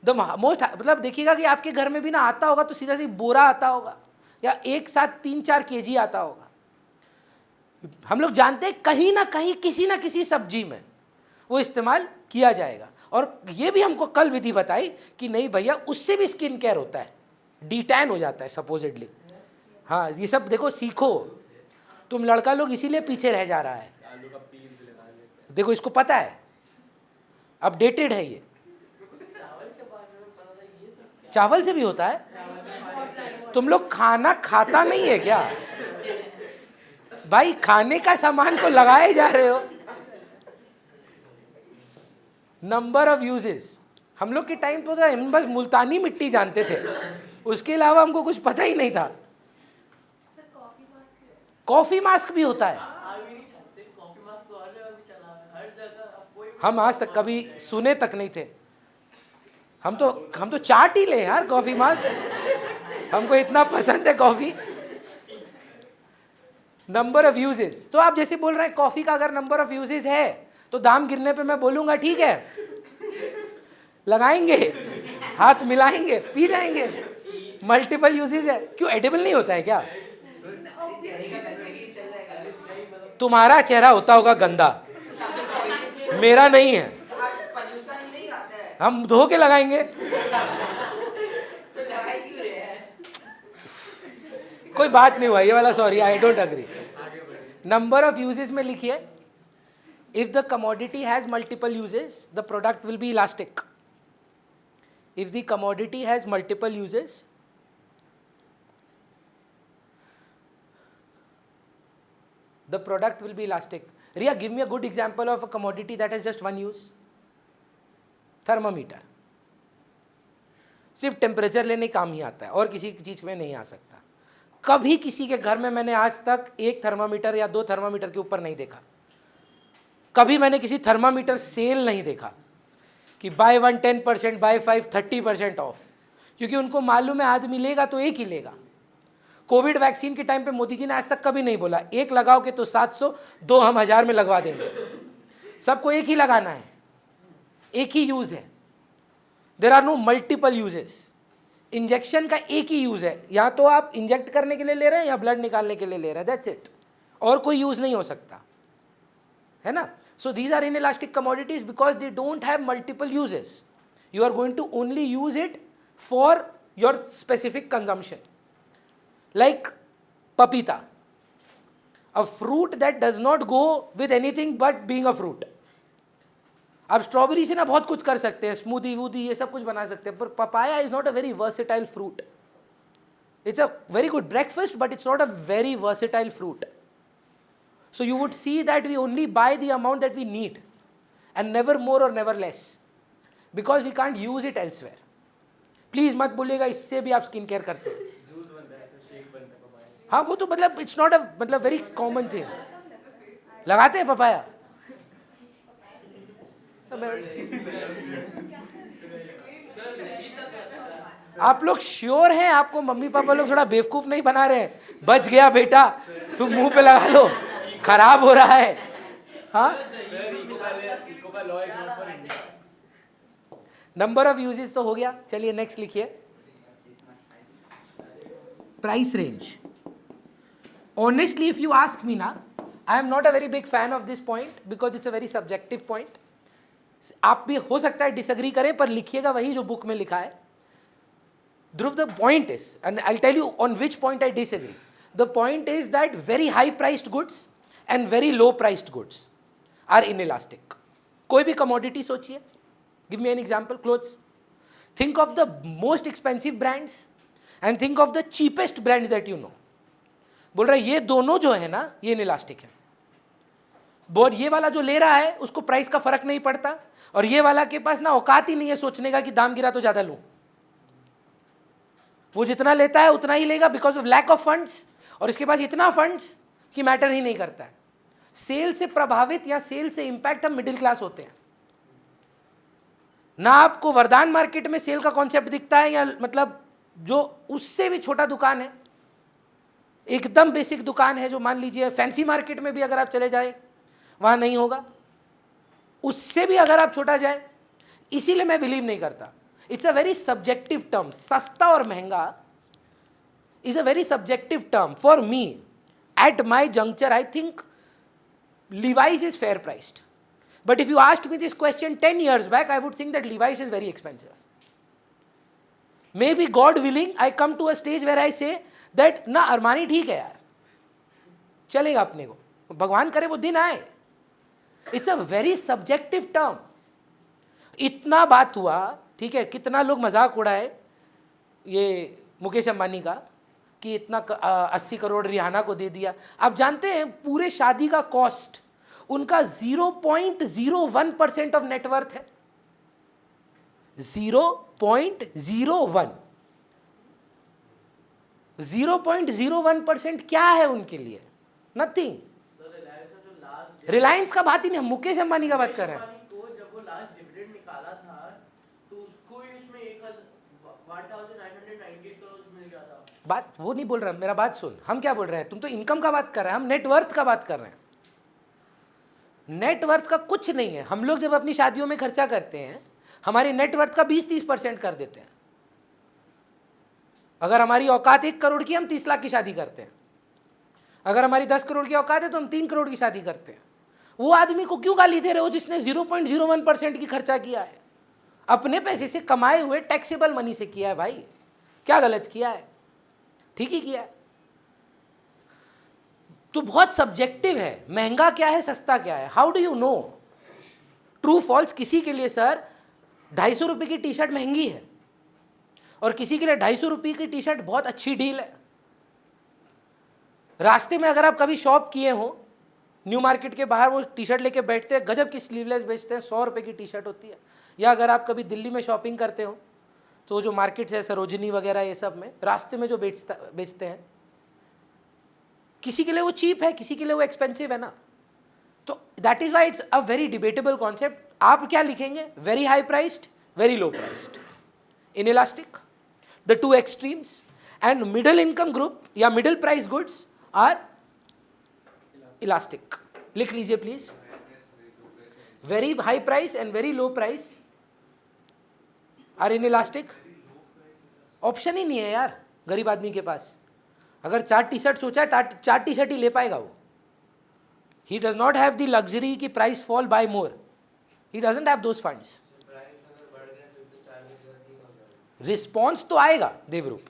The most, मतलब देखिएगा कि आपके घर में भी ना आता होगा तो सीधा सीधा बोरा आता होगा, या एक साथ 3-4 केजी आता होगा. हम लोग जानते हैं कहीं ना कहीं किसी ना किसी सब्जी में वो इस्तेमाल किया जाएगा. और ये भी हमको कल विधि बताई कि नहीं भैया उससे भी स्किन केयर होता है, डिटैन हो जाता है सपोजिटली. हाँ, ये सब देखो सीखो. तुम लड़का लोग इसीलिए पीछे रह जा रहा है. देखो इसको पता है, अपडेटेड है ये. चावल से भी होता है? तुम लोग खाना खाता नहीं है क्या भाई? खाने का सामान को लगाए जा रहे हो. Number of uses. हम लोग के टाइम पे तो हम बस मुल्तानी मिट्टी जानते थे, उसके अलावा हमको कुछ पता ही नहीं था. कॉफी मास्क भी होता है. हम आज तक कभी सुने तक नहीं थे. हम तो चाट ही ले यार कॉफी मास्क, हमको इतना पसंद है कॉफी. Number of uses. तो आप जैसे बोल रहे हैं कॉफी का अगर नंबर ऑफ यूजेस है तो दाम गिरने पे मैं बोलूंगा ठीक है, लगाएंगे, हाथ मिलाएंगे, पी जाएंगे. मल्टीपल यूजेस है. क्यों एडिबल नहीं होता है क्या? तुम्हारा चेहरा होता होगा गंदा, मेरा नहीं है. हम धो के लगाएंगे. कोई बात नहीं हुआ ये वाला, sorry I don't agree. Number of uses में लिखिए, if the commodity has multiple uses the product will be elastic. If the commodity has multiple uses the product will be elastic. Riya, give me a good example of a commodity that has just one use. Thermometer सिर्फ temperature लेने काम ही आता है और किसी चीज में नहीं आ सकता. कभी किसी के घर में मैंने आज तक एक थर्मामीटर या 2 थर्मामीटर के ऊपर नहीं देखा. कभी मैंने किसी थर्मामीटर सेल नहीं देखा कि बाय 1 10%, बाय 5 30% ऑफ, क्योंकि उनको मालूम है आदमी लेगा तो एक ही लेगा. कोविड वैक्सीन के टाइम पे मोदी जी ने आज तक कभी नहीं बोला एक लगाओगे तो 700, 2 हम 1000 में लगवा देंगे. सबको एक ही लगाना है, एक ही यूज है, there are no multiple uses. Injection का एक ही यूज है, या तो आप इंजेक्ट करने के लिए ले रहे हैं या ब्लड निकालने के लिए ले रहे हैं, दैट्स इट, और कोई यूज नहीं हो सकता, है ना। So these are inelastic commodities because they don't have multiple uses, you are going to only use it for your specific consumption. Like पपीता, a fruit that does not go with anything but being a fruit। आप strawberry से ना बहुत कुछ कर सकते हैं, smoothie वूदी ये सब कुछ बना सकते हैं, पर papaya is not a very versatile fruit. It's a very good breakfast but it's not a very versatile fruit. So you would see that we only buy the amount that we need and never more और never less, because we can't use it elsewhere. Please मत बोलिएगा इससे भी आप skin care करते हैं। हाँ वो तो मतलब इट्स नॉट अ मतलब वेरी कॉमन थिंग। लगाते हैं पपाया? आप लोग श्योर हैं? आपको मम्मी पापा लोग थोड़ा बेवकूफ नहीं बना रहे हैं? बच गया बेटा, तुम मुंह पे लगा लो, खराब हो रहा है। हाँ, नंबर ऑफ यूजेस तो हो गया। चलिए नेक्स्ट लिखिए, price range. Honestly, if you ask me now, I am not a very big fan of this point because it's a very subjective point. आप भी हो सकता है डिसएग्री करें, पर लिखिएगा वही जो बुक में लिखा है। ध्रुव, the point is, and I'll tell you on which point I disagree. The point is that very high priced goods and very low priced goods are inelastic. कोई भी commodity सोचिए, give me an example, clothes. Think of the most expensive brands and think of the cheapest brands that you know. बोल रहा है ये दोनों जो है ना ये इनइलास्टिक है। बोल ये वाला जो ले रहा है उसको प्राइस का फर्क नहीं पड़ता, और ये वाला के पास ना औकात ही नहीं है सोचने का कि दाम गिरा तो ज्यादा लूं। वो जितना लेता है उतना ही लेगा because of lack of funds, और इसके पास इतना फंड्स कि मैटर ही नहीं करता है। सेल से प्रभावित या सेल से इंपैक्ट हम मिडिल क्लास होते हैं ना। आपको वरदान मार्केट में सेल का कॉन्सेप्ट दिखता है, या मतलब जो उससे भी छोटा दुकान है, एकदम बेसिक दुकान है, जो मान लीजिए फैंसी मार्केट में भी अगर आप चले जाए वहां नहीं होगा, उससे भी अगर आप छोटा जाए। इसीलिए मैं बिलीव नहीं करता, it's a very subjective term. सस्ता और महंगा is a very subjective term. For me at my juncture I think Levi's is fair priced, but if you asked me this question 10 years back I would think that Levi's is very expensive. Maybe God willing I come to a stage where I say that ना Armani ठीक है यार, चलेगा अपने को, भगवान करे वो दिन आए। It's a very subjective term. इतना बात हुआ, ठीक है, कितना लोग मजाक उड़ाए ये मुकेश अंबानी का कि इतना 80 करोड़ रिहाना को दे दिया। आप जानते हैं पूरे शादी का कॉस्ट उनका 0.01% ऑफ नेटवर्थ है। 0.01 0.01% क्या है उनके लिए? नथिंग। रिलायंस का बात ही नहीं, हम मुकेश अंबानी का बात कर रहे हैं। जब वो लास्ट डिविडेंड निकाला था तो उसको ही उसमें 1998 करोड़ मिल गया था। बात वो नहीं बोल रहा, मेरा बात सुन। हम क्या बोल रहे हैं, तुम तो इनकम का बात कर रहे हैं, हम नेटवर्थ का बात कर रहे हैं। नेटवर्थ का कुछ नहीं है। हम लोग जब अपनी शादियों में खर्चा करते हैं हमारी नेटवर्थ का 20-30% कर देते हैं। अगर हमारी औकात 1 करोड़ की, हम 30 लाख की शादी करते हैं। अगर हमारी 10 करोड़ की औकात है तो हम 3 करोड़ की शादी करते हैं। वो आदमी को क्यों गाली दे रहे हो जिसने 0.01% की खर्चा किया है? अपने पैसे से कमाए हुए टैक्सेबल मनी से किया है भाई, क्या गलत किया है? ठीक ही किया है। तो बहुत सब्जेक्टिव है, महंगा क्या है सस्ता क्या है। How do you know? True false किसी के लिए सर 250 रुपये की टी शर्ट महंगी है और किसी के लिए 250 रुपये की टी शर्ट बहुत अच्छी डील है। रास्ते में अगर आप कभी शॉप किए हो, न्यू मार्केट के बाहर वो टी शर्ट लेके बैठते हैं, गजब की स्लीवलेस बेचते हैं, 100 रुपये की टी शर्ट होती है। या अगर आप कभी दिल्ली में शॉपिंग करते हो तो जो मार्केट्स है सरोजिनी वगैरह ये सब में रास्ते में जो बेचते हैं, किसी के लिए वो चीप है, किसी के लिए वो एक्सपेंसिव है ना। तो that is why it's a very debatable concept. आप क्या लिखेंगे? Very high priced, very low priced, inelastic, the two extremes, and middle income group या middle price goods are elastic. लिख लीजिए please. very high price and very low price are inelastic. Option ही नहीं है यार गरीब आदमी के पास. अगर 4 टी शर्ट सोचा है 4 टी शर्ट ही ले पाएगा वो. He does not have the luxury कि price fall by more. He doesn't have those funds. Response तो आएगा देवरूप.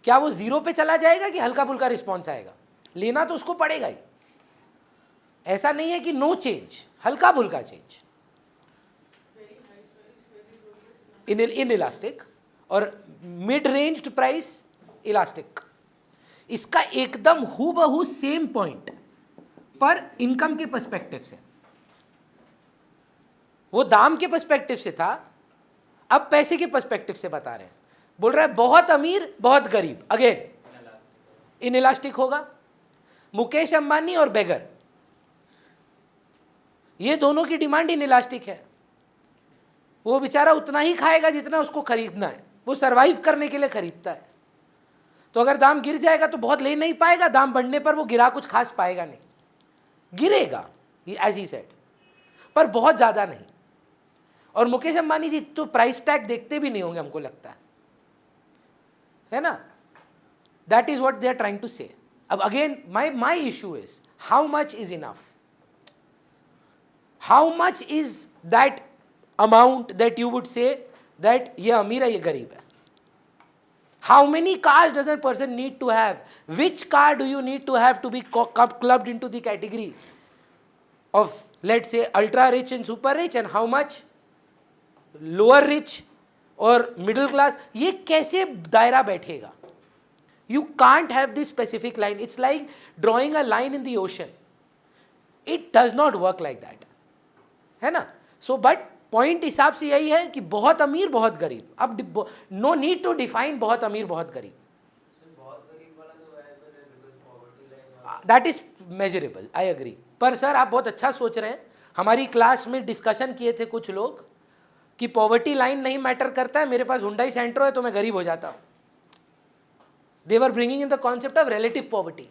क्या वो जीरो पे चला जाएगा कि हल्का फुल्का रिस्पॉन्स आएगा? लेना तो उसको पड़ेगा ही. ऐसा नहीं है कि नो चेंज, हल्का फुल्का चेंज. इन इलास्टिक और मिड रेंज प्राइस इलास्टिक. इसका एकदम हूबहू सेम पॉइंट पर इनकम के पर्सपेक्टिव से. वो दाम के पर्सपेक्टिव से था, अब पैसे के पर्सपेक्टिव से बता रहे हैं. बोल रहा है बहुत अमीर बहुत गरीब, अगेन इनइलास्टिक होगा. मुकेश अंबानी और बेगर, ये दोनों की डिमांड इनइलास्टिक है. वो बेचारा उतना ही खाएगा जितना उसको खरीदना है. वो सरवाइव करने के लिए खरीदता है. तो अगर दाम गिर जाएगा तो बहुत ले नहीं पाएगा, दाम बढ़ने पर वो गिरा कुछ खास पाएगा नहीं. गिरेगा एज ही सेड, पर बहुत ज्यादा नहीं. और मुकेश अंबानी जी तो प्राइस टैग देखते भी नहीं होंगे हमको लगता है ना. That is what they are trying to say. अब again my issue is how much is enough. How much is that amount that you would say that ये अमीर है ये गरीब है. How many cars does a person need to have? Which car do you need to have to be clubbed into the category of, let's say, ultra rich and super rich, and how much lower rich or middle class? ये कैसे दायरा बैठेगा? You can't have this specific line. It's like drawing a line in the ocean. It does not work like that. है ना? So, but point हिसाब से यही है कि बहुत अमीर बहुत गरीब. अब नो नीड टू डिफाइन बहुत अमीर बहुत गरीब. That is measurable, I agree. पर सर आप बहुत अच्छा सोच रहे हैं. हमारी क्लास में डिस्कशन किए थे कुछ लोग कि पॉवर्टी लाइन नहीं मैटर करता है, मेरे पास हुंडई सेंट्रो है तो मैं गरीब हो जाता हूं. They were bringing in the concept of relative poverty.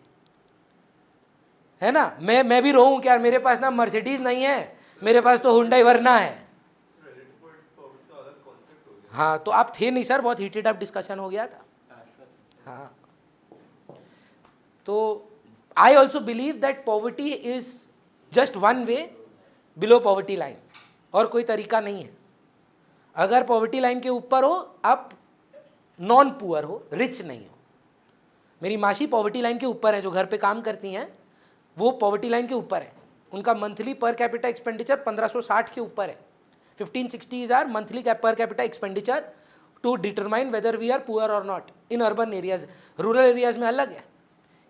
है ना, मैं भी रोऊं क्या, मेरे पास ना मर्सिडीज नहीं है, मेरे पास तो हुंडई वरना है. हाँ तो आप थे नहीं सर, बहुत हीटेड अप डिस्कशन हो गया था. हाँ तो I also believe that poverty is just one way below poverty line, और कोई तरीका नहीं है. अगर पॉवर्टी लाइन के ऊपर हो आप नॉन पुअर हो, रिच नहीं हो. मेरी मासी पॉवर्टी लाइन के ऊपर है, जो घर पे काम करती हैं वो पॉवर्टी लाइन के ऊपर है. उनका मंथली पर कैपिटा एक्सपेंडिचर 1560 के ऊपर है. 1560 is our monthly per capita expenditure to determine whether we are poor or not in urban areas. Rural areas में अलग है.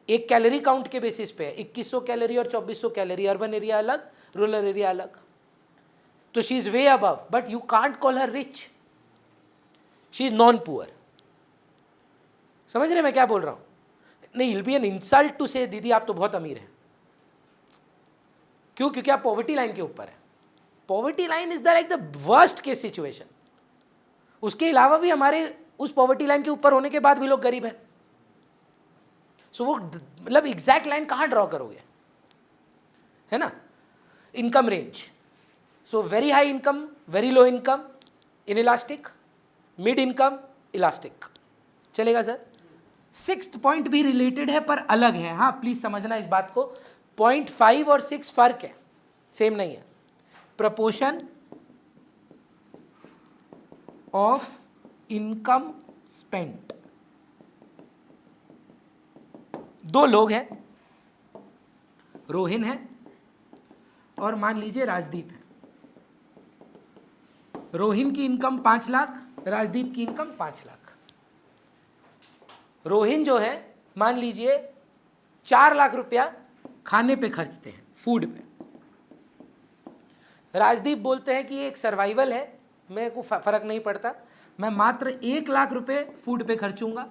एक कैलोरी काउंट के बेसिस पे है, 2100 कैलोरी और 2400 कैलोरी. अर्बन एरिया अलग, रूरल एरिया अलग. तो she is way above, but you can't call her rich. She is non poor. समझ रहे मैं क्या बोल रहा हूं? नहीं, इल बी एन इंसल्ट टू से दीदी आप तो बहुत अमीर हैं. क्यों? क्योंकि आप पॉवर्टी लाइन के ऊपर है. Poverty line is the like the worst case situation. उसके अलावा भी हमारे उस पॉवर्टी लाइन के ऊपर होने के बाद भी लोग गरीब हैं. सो वो मतलब एग्जैक्ट लाइन कहां ड्रॉ करोगे, है ना? Income range. So very high income, very low income inelastic, mid income elastic. चलेगा सर? 6th पॉइंट भी रिलेटेड है पर अलग है. हाँ प्लीज समझना इस बात को. 0.5 और 6 फर्क है, सेम नहीं है. Proportion of income spent. दो लोग हैं, रोहिन है और मान लीजिए राजदीप है. रोहिन की इनकम 5 लाख, राजदीप की इनकम 5 लाख. रोहिन जो है मान लीजिए 4 लाख रुपया खाने पे खर्चते हैं, फूड पे. राजदीप बोलते हैं कि ये एक सर्वाइवल है, मेरे को फर्क नहीं पड़ता, मैं मात्र 1 लाख रुपए फूड पे खर्चूंगा,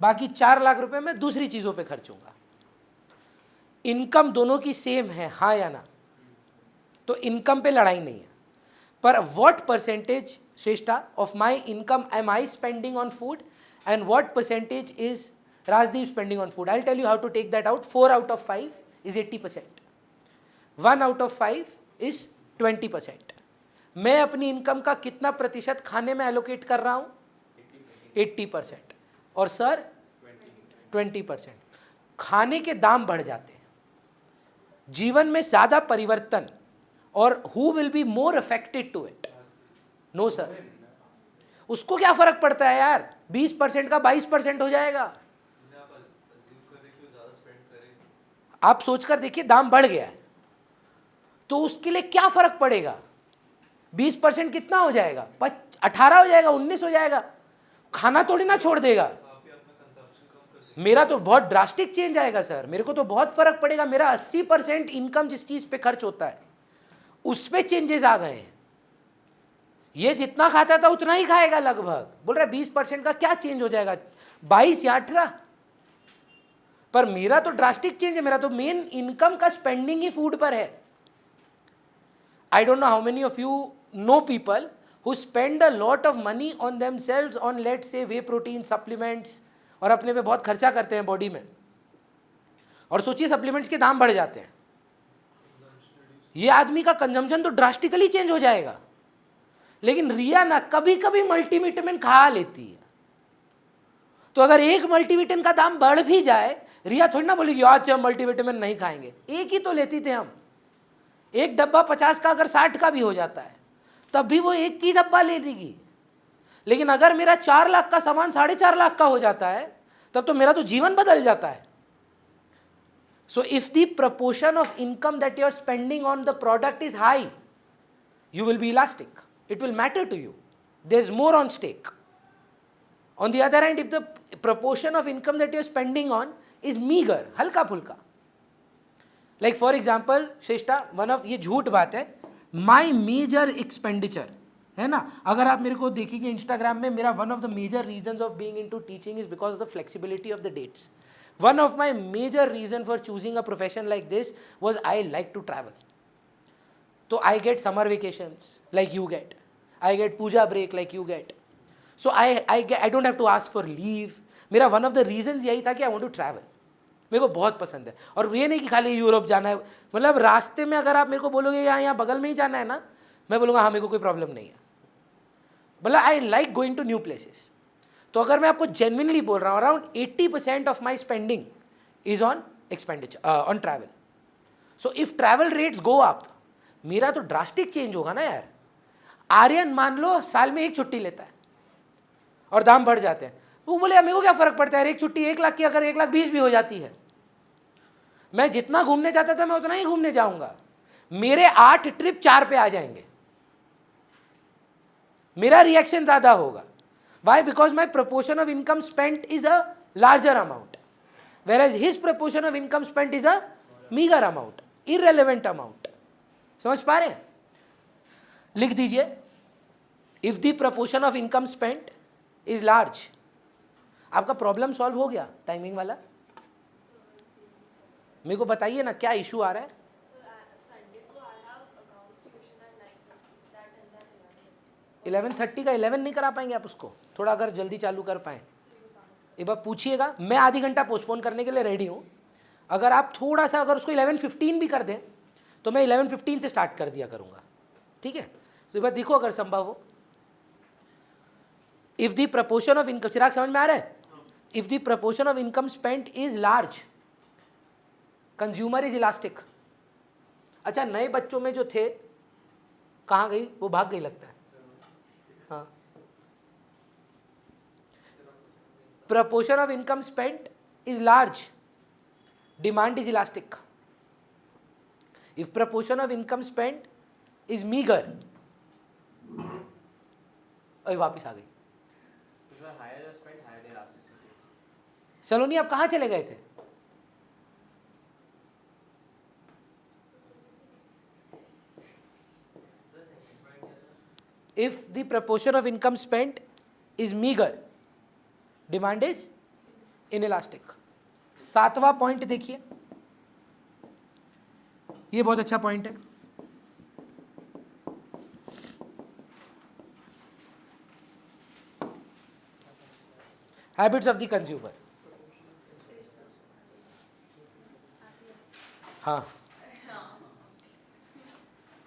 बाकी 4 लाख रुपए मैं दूसरी चीज़ों पे खर्चूंगा. इनकम दोनों की सेम है, हाँ या ना? तो इनकम पे लड़ाई नहीं है. पर what percentage Shreshtha of my income am I spending on food and what percentage is Rajdeep spending on food? I tell you how to take that out. 4 out of 5 is 80%. 1 out of 5 is 20%। मैं अपनी income का कितना प्रतिशत खाने में allocate कर रहा हूँ? 80%। और सर 20%। खाने के दाम बढ़ जाते हैं, जीवन में ज़्यादा परिवर्तन, और who will be more affected to it? No sir. उसको क्या फर्क पड़ता है यार, 20% का 22% हो जाएगा। आप सोचकर देखिए, दाम बढ़ गया है तो उसके लिए क्या फर्क पड़ेगा? 20% कितना हो जाएगा? 18 हो जाएगा, 19 हो जाएगा। खाना थोड़ी ना छोड़ देगा। मेरा तो बहुत ड्रास्टिक चेंज आएगा सर, मेरे को तो बहुत फर्क पड़ेगा। मेरा 80% इनकम जिस चीज पे खर्च होता है उस पे चेंजेस आ गए हैं। ये जितना खाता था उतना ही खाएगा लगभग। बोल रहा 20% का क्या चेंज हो जाएगा, 22 या 18। पर मेरा तो ड्रास्टिक चेंज है, मेरा तो मेन इनकम का स्पेंडिंग ही फूड पर है। I don't know how many of you know people who spend a lot of money on themselves on let's say way protein supplements, और अपने पे बहुत खर्चा करते हैं बॉडी में, और सोचिए सप्लीमेंट्स के दाम बढ़ जाते हैं। ये आदमी का कंजम्पशन तो ड्रास्टिकली चेंज हो जाएगा। लेकिन रिया ना कभी कभी मल्टीविटामिन खा लेती है, तो अगर एक मल्टीविटामिन का दाम बढ़ भी जाए, रिया थोड़ी ना बोलेगी आज हम मल्टीविटामिन नहीं खाएंगे। एक ही तो लेती थे हम, एक डब्बा 50 का अगर 60 का भी हो जाता है तब भी वो एक ही डब्बा ले लेगी। लेकिन अगर मेरा 4 लाख का सामान 4.5 लाख का हो जाता है तब तो मेरा तो जीवन बदल जाता है। So if the proportion of income that you are spending on the product is high, you will be elastic, it will matter to you, there's more on stake. On the other hand, if the proportion of income that you're spending on is meager, halka phulka, like for example Shreshtha, one of, ये झूठ बात है, my major expenditure है ना, अगर आप मेरे को देखेंगे इंस्टाग्राम में, मेरा one of the major reasons of being into teaching is because of the flexibility of the dates. One of my major reason for choosing a profession like this was I like to travel. So I get summer vacations like you get, I get puja break like you get, so I don't have to ask for leave. मेरा one of the reasons यही था कि I want to travel, मेरे को बहुत पसंद है। और ये नहीं कि खाली यूरोप जाना है, मतलब रास्ते में अगर आप मेरे को बोलोगे यहाँ बगल में ही जाना है ना, मैं बोलूँगा हाँ मेरे को कोई प्रॉब्लम नहीं है, मतलब I like going to new places. तो अगर मैं आपको जेन्युइनली बोल रहा हूँ, around 80% of my spending is on expenditure on travel. So if travel rates go up, मेरा तो ड्रास्टिक चेंज होगा ना यार। आर्यन मान लो साल में एक छुट्टी लेता है और दाम बढ़ जाते हैं, वो बोले मेरे को क्या फर्क पड़ता है, एक छुट्टी 1 लाख की अगर 1,20,000 भी हो जाती है, मैं जितना घूमने जाता था मैं उतना ही घूमने जाऊंगा। मेरे 8 ट्रिप 4 पे आ जाएंगे, मेरा रिएक्शन ज्यादा होगा। Why? Because my proportion of income spent is a larger amount, whereas his proportion of income spent is a meagre amount, irrelevant amount. समझ पा रहे हैं? लिख दीजिए, if the proportion of income spent is large. आपका problem solve हो गया timing वाला? मेरे को बताइए ना क्या इशू आ रहा है। 11:30 का 11 नहीं करा पाएंगे आप उसको? थोड़ा अगर जल्दी चालू कर पाए एक बार पूछिएगा। मैं आधी घंटा पोस्टपोन करने के लिए रेडी हूँ, अगर आप थोड़ा सा अगर उसको 11:15 भी कर दें तो मैं 11:15 से स्टार्ट कर दिया करूँगा, ठीक है? तो एक बार देखो अगर संभव हो। If the proportion of income, Chirag समझ में आ रहा है? If the proportion of income spent is large, consumer is elastic. अच्छा, नए बच्चों में जो थे कहाँ गई? वो भाग गई लगता है। हाँ, proportion of income spent is large, demand is elastic. If proportion of income spent is meagre, अरे वापिस आ गई। सलोनी आप कहाँ चले गए थे? If the proportion of income spent is meager, demand is inelastic. 7वां पॉइंट देखिए, ये बहुत अच्छा पॉइंट है। Habits of the consumer. हाँ,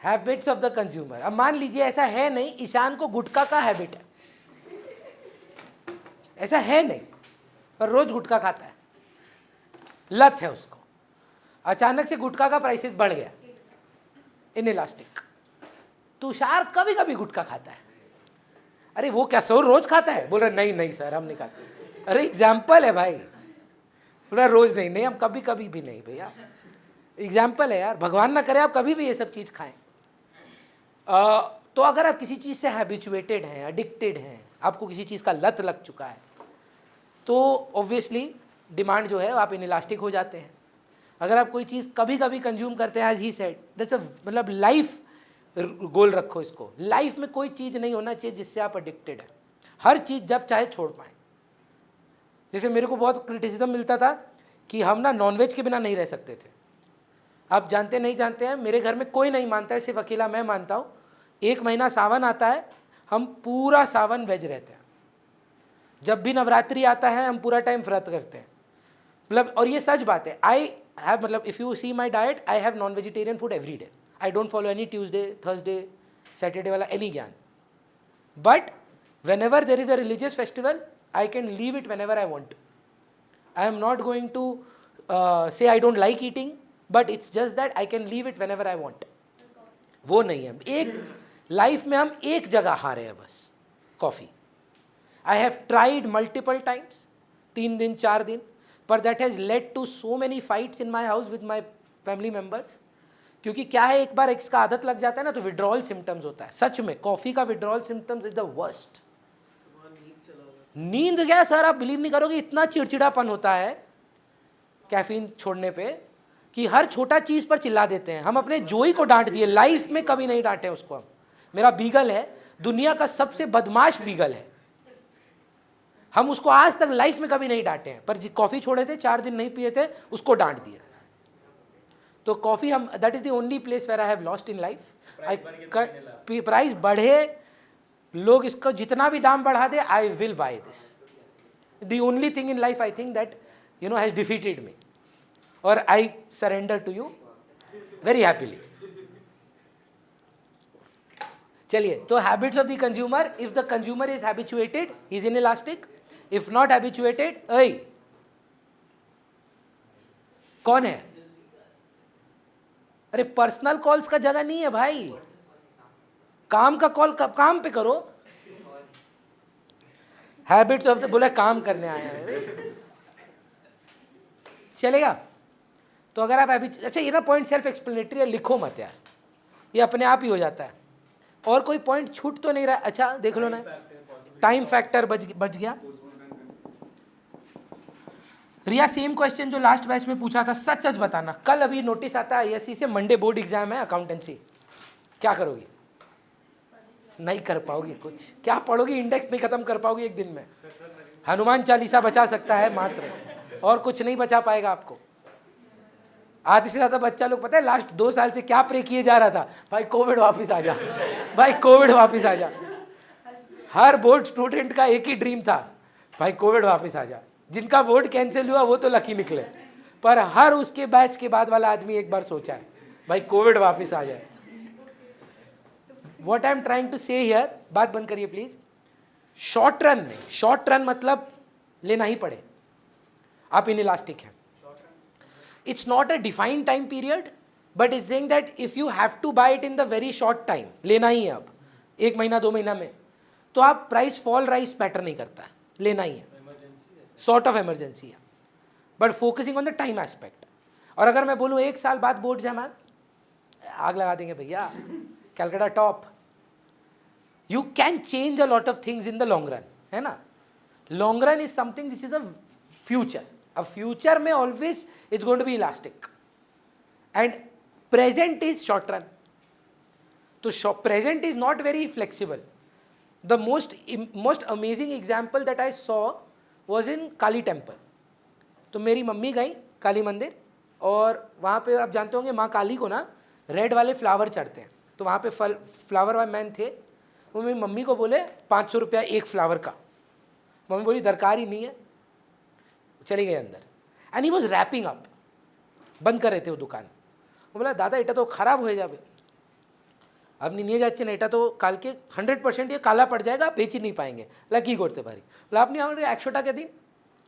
हैबिट्स ऑफ द कंज्यूमर। अब मान लीजिए ऐसा है नहीं, ईशान को गुटखा का हैबिट है, ऐसा है नहीं, पर रोज गुटखा खाता है, लत है उसको। अचानक से गुटखा का प्राइसेस बढ़ गया, इनइलास्टिक। तुषार कभी कभी गुटखा खाता है। अरे वो क्या सर रोज खाता है? बोल रहे नहीं नहीं सर हम नहीं खाते। अरे एग्जाम्पल है भाई, बोला रोज नहीं, नहीं हम कभी कभी भी नहीं भैया, एग्जाम्पल है यार, भगवान ना करे आप कभी भी ये सब चीज़ खाएं। तो अगर आप किसी चीज़ से हैबिचुएटेड हैं, एडिक्टेड हैं, आपको किसी चीज़ का लत लग चुका है, तो ऑब्वियसली डिमांड जो है आप इनइलास्टिक हो जाते हैं। अगर आप कोई चीज़ कभी कभी कंज्यूम करते हैं, as he said, that's a मतलब लाइफ गोल रखो इसको। लाइफ में कोई चीज़ नहीं होना चाहिए जिससे आप एडिक्टेड हैं। हर चीज़ जब चाहे छोड़ पाएँ। जैसे मेरे को बहुत क्रिटिसिज्म मिलता था कि हम ना नॉनवेज के बिना नहीं रह सकते थे। आप जानते नहीं जानते हैं, मेरे घर में कोई नहीं मानता है, सिर्फ अकेला मैं मानता हूँ। 1 महीना सावन आता है, हम पूरा सावन वेज रहते हैं। जब भी नवरात्रि आता है हम पूरा टाइम व्रत करते हैं, मतलब, और ये सच बात है। आई हैव, मतलब if you see my diet, I have non vegetarian food every day. I don't follow any Tuesday, Thursday, Saturday वाला एनी ज्ञान। But whenever there is a religious festival, I can leave it whenever I want. I am not going to say I don't like eating, but it's just that I can leave it whenever I want. वो नहीं है। एक life में हम एक जगह हारे हैं बस, coffee. I have tried multiple times, 3 दिन 4 दिन, पर that has led to so many fights in my house with my family members. क्योंकि क्या है, एक बार इसका आदत लग जाता है ना तो विड्रॉल सिम्टम्स होता है। सच में कॉफ़ी का withdrawal symptoms is the worst. नींद क्या सर, आप बिलीव नहीं करोगे, इतना चिड़चिड़ापन होता है कैफीन छोड़ने पे कि हर छोटा चीज़ पर चिल्ला देते हैं। हम अपने जोई को डांट दिए, लाइफ में कभी नहीं डांटे उसको हम। मेरा बीगल है, दुनिया का सबसे बदमाश बीगल है, हम उसको आज तक लाइफ में कभी नहीं डांटे हैं। पर कॉफ़ी छोड़े थे, 4 दिन नहीं पिए थे, उसको डांट दिया। तो कॉफ़ी हम, that is the only place where I have lost in life. Price बढ़े, लोग इसको जितना भी दाम बढ़ा दे, I will buy this. The only thing in life I think that you know has defeated me, और I surrender to you very happily. चलिए, तो habits of the consumer, if the consumer is habituated, is inelastic. If not habituated, ऐ कौन है? अरे personal calls का जगह नहीं है भाई, काम का कॉल काम पे करो। हैबिट्स ऑफ द, बोला काम करने आए हैं, चलेगा? तो अगर आप अच्छा, ये ना पॉइंट सेल्फ एक्सप्लेनेटरी है, लिखो मत यार, ये अपने आप ही हो जाता है। और कोई पॉइंट छूट तो नहीं रहा? अच्छा देख लो ना, टाइम फैक्टर बच गया। रिया, सेम क्वेश्चन जो लास्ट बैच में पूछा था, सच सच बताना। कल अभी नोटिस आता है आईएससी से, मंडे बोर्ड एग्जाम है अकाउंटेंसी, क्या करोगी? नहीं कर पाओगी कुछ, क्या पढ़ोगी? इंडेक्स नहीं खत्म कर पाओगी एक दिन में। हनुमान चालीसा बचा सकता है मात्र, और कुछ नहीं बचा पाएगा आपको। आधे से ज़्यादा बच्चा लोग पता है लास्ट 2 साल से क्या प्रे किए जा रहा था? भाई कोविड वापस आ जा, भाई कोविड वापस आ जा। हर बोर्ड स्टूडेंट का एक ही ड्रीम था, भाई कोविड वापस आ जा। जिनका बोर्ड कैंसिल हुआ वो तो लकी निकले, पर हर उसके बैच के बाद वाला आदमी एक बार सोचा है, भाई कोविड वापस आ जाए। What I am trying to say here, बात बंद करिए प्लीज। शॉर्ट रन में, शॉर्ट रन मतलब लेना ही पड़े, आप इनइलास्टिक हैं। It's not a defined time period, but it's saying that if you have to buy it in the very short time, लेना ही है अब 1 महीना 2 महीना में, तो आप प्राइस फॉल राइस मैटर नहीं करता है, लेना ही है, सॉर्ट ऑफ इमरजेंसी है, but focusing on the time aspect. और अगर मैं बोलूँ 1 साल बाद बोर्ड एग्जाम है, आग लगा देंगे भैया, Calcutta top. You can change a lot of things in the long run, है ना? Long run is something which is a future. अब फ्यूचर में always it's going to be elastic, and present is short run. तो present is not very flexible. The most amazing example that I saw was in Kali temple. तो मेरी mummy गई काली मंदिर, और वहाँ पे आप जानते होंगे माँ काली को ना रेड वाले फ्लावर चढ़ते हैं। तो वहाँ पे फ्लावर वाले मैन थे, वो मेरी मम्मी को बोले 500 रुपया एक फ्लावर का। मम्मी बोली दरकार ही नहीं है, चली गई अंदर। And he was wrapping up, बंद कर रहे थे वो दुकान। वो बोला दादा एटा तो खराब हो जाए। আপনি নিয়ে যাচ্ছেন, এটা তো কালকে 100% ये কালা पड़ जाएगा, বেচি नहीं पाएंगे। ला কি করতে পারি, বলে আপনি আমাকে 100 টাকা দিন,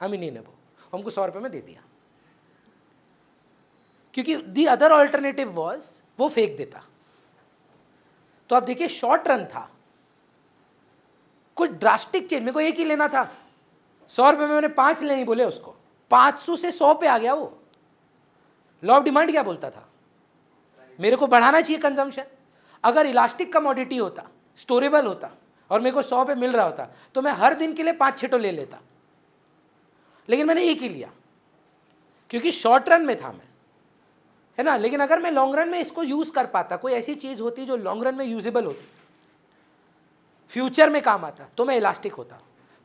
আমি নিয়ে নেব। हमको 100 रुपये में दे दिया, क्योंकि दी अदर ऑल्टरनेटिव वॉज वो फेंक देता। तो आप देखिए शॉर्ट रन था, कुछ ड्रास्टिक चेंज, मेरे को एक ही लेना था, 100 रुपये में मैंने 5 लेने बोले उसको, 500 से 100 पे आ गया वो। लॉ ऑफ डिमांड क्या बोलता था, मेरे को बढ़ाना चाहिए कंजम्पशन। अगर इलास्टिक कमोडिटी होता, स्टोरेबल होता और मेरे को 100 पे मिल रहा होता तो मैं हर दिन के लिए 5-6 तो ले लेता, लेकिन मैंने एक ही लिया क्योंकि शॉर्ट रन में था मैं, है ना। लेकिन अगर मैं लॉन्ग रन में इसको यूज कर पाता, कोई ऐसी चीज होती जो लॉन्ग रन में यूजेबल होती, फ्यूचर में काम आता, तो मैं इलास्टिक होता।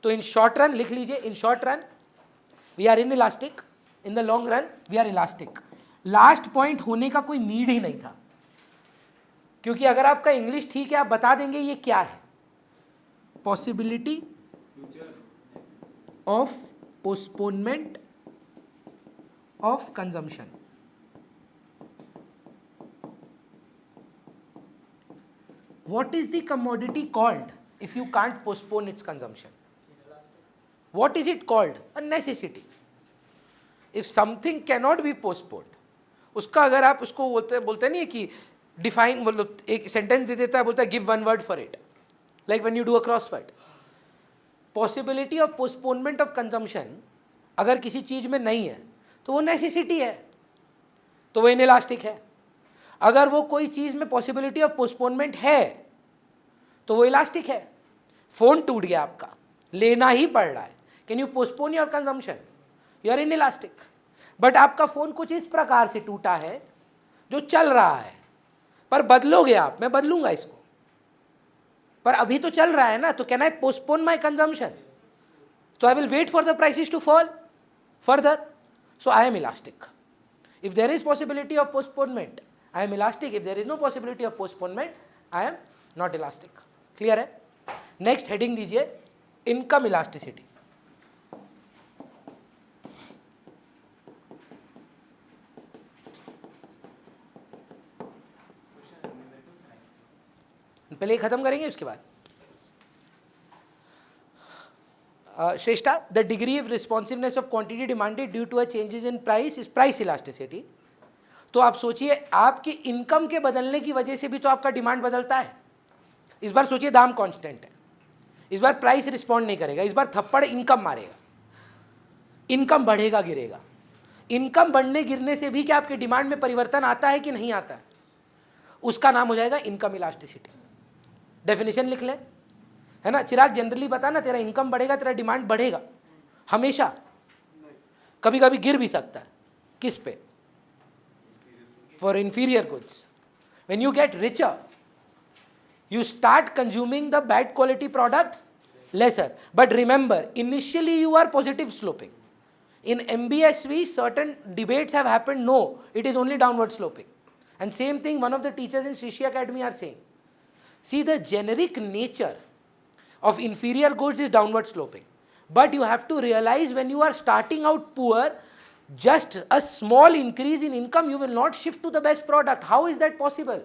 तो इन शॉर्ट रन लिख लीजिए, in short run we are inelastic, in the long run we are elastic. Last point होने का कोई नीड ही नहीं था, क्योंकि अगर आपका इंग्लिश ठीक है आप बता देंगे ये क्या है, possibility of postponement of consumption. What is the commodity called if you can't postpone its consumption? What is it called? A necessity. If something cannot be postponed, उसका अगर आप उसको बोलते नहीं है कि डिफाइन, बोलो एक सेंटेंस दे देता है, बोलता है give one word for it, like when you do a crossword. Possibility of postponement of consumption अगर किसी चीज में नहीं है तो वो नेसेसिटी है, तो वो इनइलास्टिक है। अगर वो कोई चीज में पॉसिबिलिटी ऑफ पोस्टपोनमेंट है तो वो इलास्टिक है। फोन टूट गया आपका, लेना ही पड़ रहा है, can you postpone your consumption, you are inelastic. But आपका फोन कुछ इस प्रकार से टूटा है जो चल रहा है, पर बदलोगे आप, मैं बदलूंगा इसको, पर अभी तो चल रहा है ना, तो can I postpone my consumption, तो I will wait for the prices to fall further, so I am elastic. If there is possibility of postponement I am elastic, if there is no possibility of postponement I am not elastic। Clear है। Next heading दीजिए income elasticity. पहले ये खत्म करेंगे उसके बाद। Shreshtha, the degree of responsiveness of quantity demanded due to a changes in price is price elasticity. तो आप सोचिए आपकी इनकम के बदलने की वजह से भी तो आपका डिमांड बदलता है। इस बार सोचिए दाम कांस्टेंट है, इस बार प्राइस रिस्पॉन्ड नहीं करेगा, इस बार थप्पड़ इनकम मारेगा, इनकम बढ़ेगा गिरेगा। इनकम बढ़ने गिरने से भी क्या आपके डिमांड में परिवर्तन आता है कि नहीं आता है, उसका नाम हो जाएगा इनकम इलास्टिसिटी। डेफिनेशन लिख लें, है ना। चिराग जनरली बता ना, तेरा इनकम बढ़ेगा तेरा डिमांड बढ़ेगा हमेशा, कभी कभी गिर भी सकता है। किस पे? For inferior goods. When you get richer, you start consuming the bad quality products lesser. But remember, initially you are positive sloping. In MBSV, certain debates have happened. No, it is only downward sloping. And same thing, one of the teachers in Shrishi Academy are saying. See, the generic nature of inferior goods is downward sloping. But you have to realize when you are starting out poor, just a small increase in income you will not shift to the best product. How is that possible?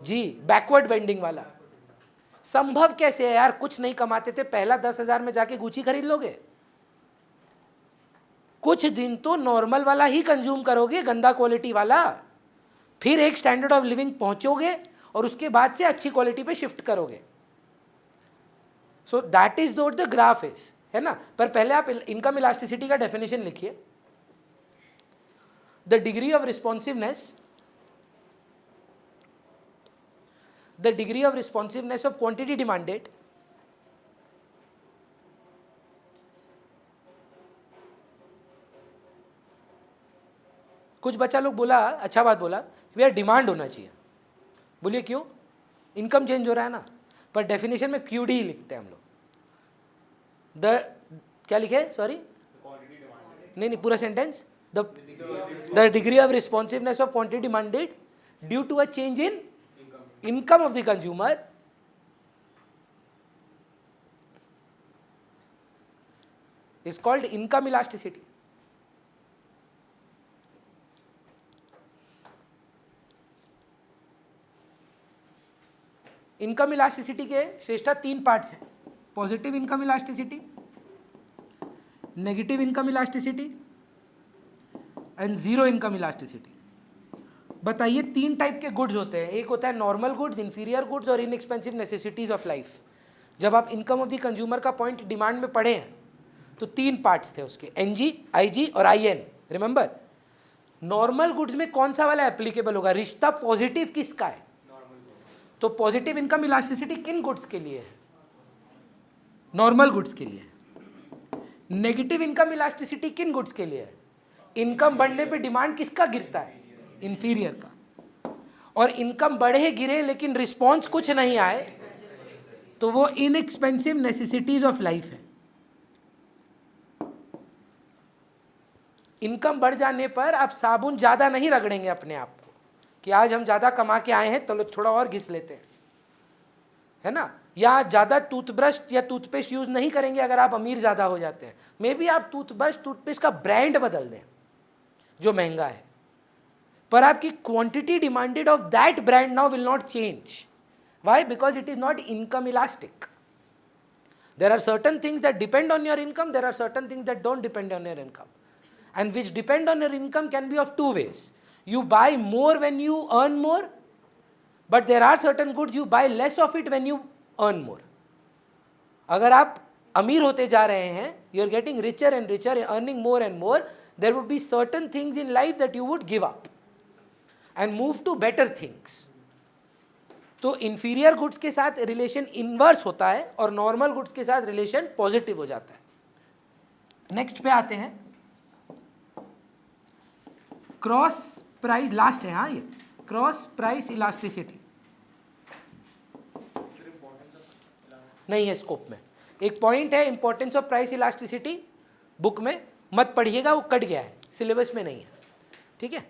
जी, backward bending वाला संभव कैसे है यार। कुछ नहीं कमाते थे, पहला 10,000 में जाके गुची खरीद लोगे, कुछ दिन तो नॉर्मल वाला ही कंज्यूम करोगे, गंदा क्वालिटी वाला, फिर एक स्टैंडर्ड ऑफ लिविंग पहुंचोगे और उसके बाद से अच्छी क्वालिटी पे शिफ्ट करोगे। सो that is what the graph is, है ना। पर पहले आप इनकम इलास्टिसिटी का डेफिनेशन लिखिए। The degree of responsiveness, the degree of responsiveness of quantity demanded कुछ बच्चा लोग बोला, अच्छा बात बोला कि भैया डिमांड होना चाहिए। बोलिए क्यों? इनकम चेंज हो रहा है ना। पर डेफिनेशन में क्यूडी लिखते हैं हम लोग। द क्या लिखे, सॉरी नहीं पूरा sentence, the degree of responsiveness of quantity demanded due to a change in income of the consumer is called income elasticity. Income elasticity के श्रेष्ठा 3 पार्ट्स हैं, positive income elasticity, negative income elasticity and zero income elasticity. बताइए 3 type के goods होते हैं, एक होता है नॉर्मल गुड्स, इंफीरियर गुड्स और इनएक्सपेंसिव नेसेसिटीज ऑफ लाइफ। जब आप इनकम ऑफ द कंज्यूमर का पॉइंट डिमांड में पढ़े हैं तो 3 पार्ट्स थे उसके, एनजी, आईजी और आईएन। रिमेंबर, नॉर्मल गुड्स में कौन सा वाला एप्लीकेबल होगा, रिश्ता पॉजिटिव किसका है, तो पॉजिटिव इनकम इलास्टिसिटी किन गुड्स के लिए है, नॉर्मल गुड्स के लिए। नेगेटिव इनकम इलास्टिसिटी किन गुड्स के लिए है, इनकम बढ़ने पे डिमांड किसका गिरता है, इंफीरियर का। और इनकम बढ़े गिरे लेकिन रिस्पॉन्स कुछ नहीं आए तो वो इनएक्सपेंसिव नेसेसिटीज ऑफ लाइफ है। इनकम बढ़ जाने पर आप साबुन ज्यादा नहीं रगड़ेंगे अपने आप को कि आज हम ज्यादा कमा के आए हैं तो थोड़ा और घिस लेते हैं, है ना, या ज्यादा टूथब्रश या टूथपेस्ट यूज नहीं करेंगे अगर आप अमीर ज्यादा हो जाते हैं। मे बी आप टूथब्रश टूथपेस्ट का ब्रांड बदल दें जो महंगा है, पर आपकी quantity demanded of that brand now will not change. Why? Because it is not income elastic. There are certain things that depend on your income, there are certain things that don't depend on your income, and which depend on your income can be of 2 ways. You buy more when you earn more, but there are certain goods you buy less of it when you earn more. अगर आप अमीर होते जा रहे हैं, you are getting richer and richer, earning more and more, there would be certain things in life that you would give up and move to better things. तो inferior goods के साथ रिलेशन इन्वर्स होता है और normal goods के साथ relation positive हो जाता है। नेक्स्ट पे आते हैं, क्रॉस प्राइस, लास्ट है हाँ, ये क्रॉस प्राइस इलास्टिसिटी नहीं है स्कोप में। एक पॉइंट है importance of price elasticity, book में मत पढ़िएगा, वो कट गया है, सिलेबस में नहीं है, ठीक है।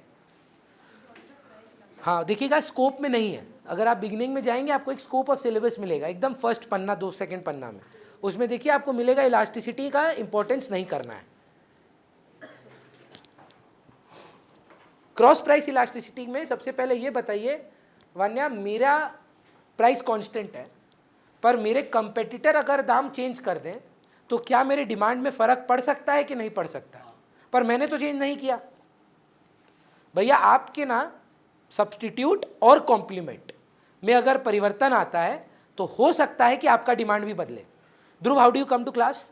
हाँ देखिएगा स्कोप में नहीं है, अगर आप बिगिनिंग में जाएंगे आपको एक स्कोप ऑफ सिलेबस मिलेगा एकदम फर्स्ट पन्ना 2 सेकंड पन्ना में, उसमें देखिए आपको मिलेगा इलास्टिसिटी का इंपॉर्टेंस नहीं करना है। क्रॉस प्राइस इलास्टिसिटी में सबसे पहले ये बताइए वान्या, मेरा प्राइस कांस्टेंट है पर मेरे कंपेटिटर अगर दाम चेंज कर दें तो क्या मेरे डिमांड में फ़र्क पड़ सकता है कि नहीं पड़ सकता, पर मैंने तो चेंज नहीं किया। भैया आपके ना सब्स्टिट्यूट और कॉम्प्लीमेंट में अगर परिवर्तन आता है तो हो सकता है कि आपका डिमांड भी बदले। Dhruv, how do you come to class?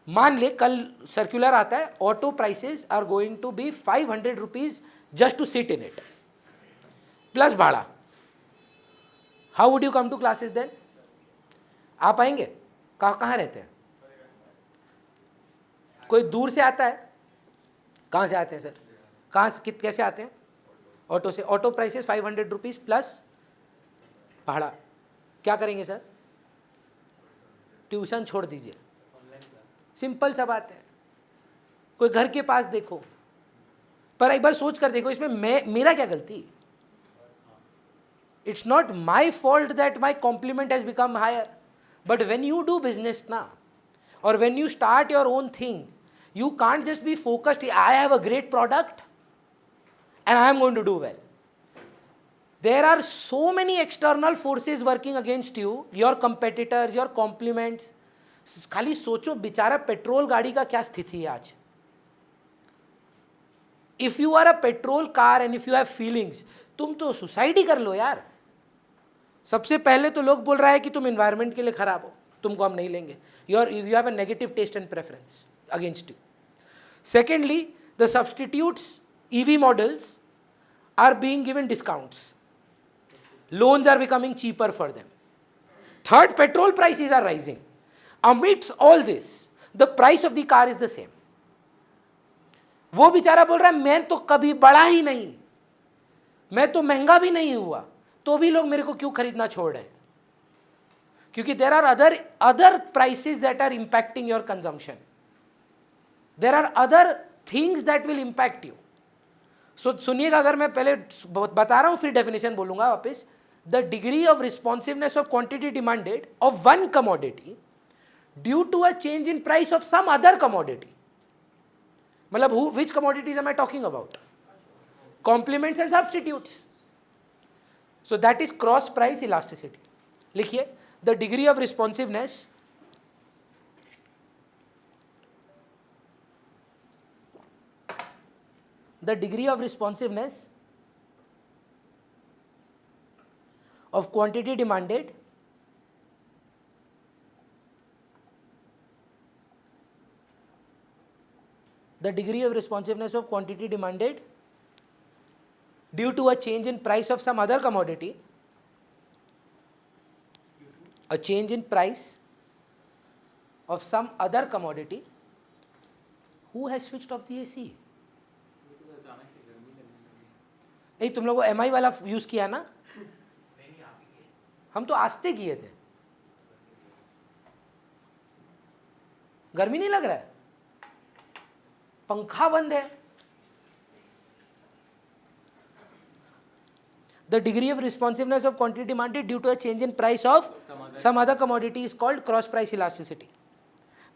मान ले कल सर्कुलर आता है, auto prices are going to be 500 rupees just to sit in it plus भाड़ा। How would you come to classes then? आप आएंगे? कहाँ रहते हैं? कोई दूर से आता है? कहाँ से आते हैं सर? कहाँ से कैसे आते हैं? ऑटो से। ऑटो प्राइसेस 500 रुपीज प्लस भाड़ा। क्या करेंगे सर? ट्यूशन छोड़ दीजिए, सिंपल सा बात है। कोई घर के पास देखो, पर एक बार सोच कर देखो इसमें मेरा क्या गलती? It's not my fault that my complement has become higher, but when you do business ना, और when you start your own thing, you can't just be focused, I have a great product and I am going to do well. There are so many external forces working against you, your competitors, your complements. खाली सोचो बेचारा petrol गाड़ी का क्या स्थिति है आज। If you are a petrol car and if you have feelings, तुम तो सुसाइड ही कर लो यार। सबसे पहले तो लोग बोल रहा है कि तुम एनवायरनमेंट के लिए खराब हो, तुमको हम नहीं लेंगे। You have a negative taste and preference against you. Secondly, the substitutes EV models are being given discounts. Loans are becoming cheaper for them. Third, petrol prices are rising. Amidst all this, the price of the car is the same. वो बेचारा बोल रहा है मैं तो कभी बढ़ा ही नहीं, मैं तो महंगा भी नहीं हुआ, तो भी लोग मेरे को क्यों खरीदना छोड़ रहे हैं? क्योंकि there are other prices that are impacting your consumption. There are other things that will impact you. So सुनिएगा, अगर मैं पहले बता रहा हूँ फिर डेफिनेशन बोलूँगा वापस। The degree of responsiveness of quantity demanded of one commodity due to a change in price of some other commodity. मतलब which commodities am I talking about? Complements and substitutes. So that is cross price elasticity. लिखिए, the degree of responsiveness of quantity demanded due to a change in price of some other commodity, a change in price of some other commodity. Who has switched off the AC? नहीं, तुम लोगों MI वाला use किया ना? हम तो आस्ते किए थे. गर्मी नहीं लग रहा है? पंखा बंद है. The degree of responsiveness of quantity demanded due to a change in price of some other commodity is called cross price elasticity.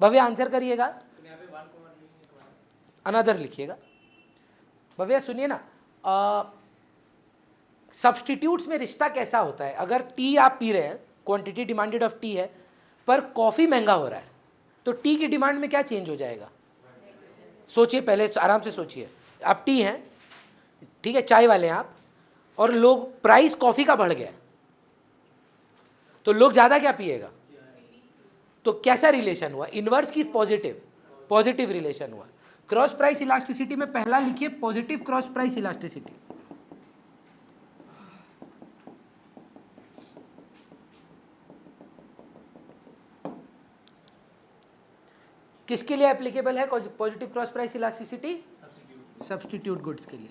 Bhavya answer करिएगा. अनदर लिखिएगा. भव्य सुनिए ना, सब्सटीट्यूट्स में रिश्ता कैसा होता है. अगर टी आप पी रहे हैं, क्वांटिटी डिमांडेड ऑफ टी है, पर कॉफी महंगा हो रहा है, तो टी की डिमांड में क्या चेंज हो जाएगा? सोचिए, पहले आराम से सोचिए. आप टी हैं, ठीक है, चाय वाले हैं आप, और लोग प्राइस कॉफी का बढ़ गया, तो लोग ज्यादा क्या पिएगा? तो कैसा रिलेशन हुआ? इनवर्स की पॉजिटिव रिलेशन हुआ. क्रॉस प्राइस इलास्टिसिटी में पहला लिखिए पॉजिटिव क्रॉस प्राइस इलास्टिसिटी. किसके लिए एप्लीकेबल है positive cross price elasticity? Substitute goods के लिए.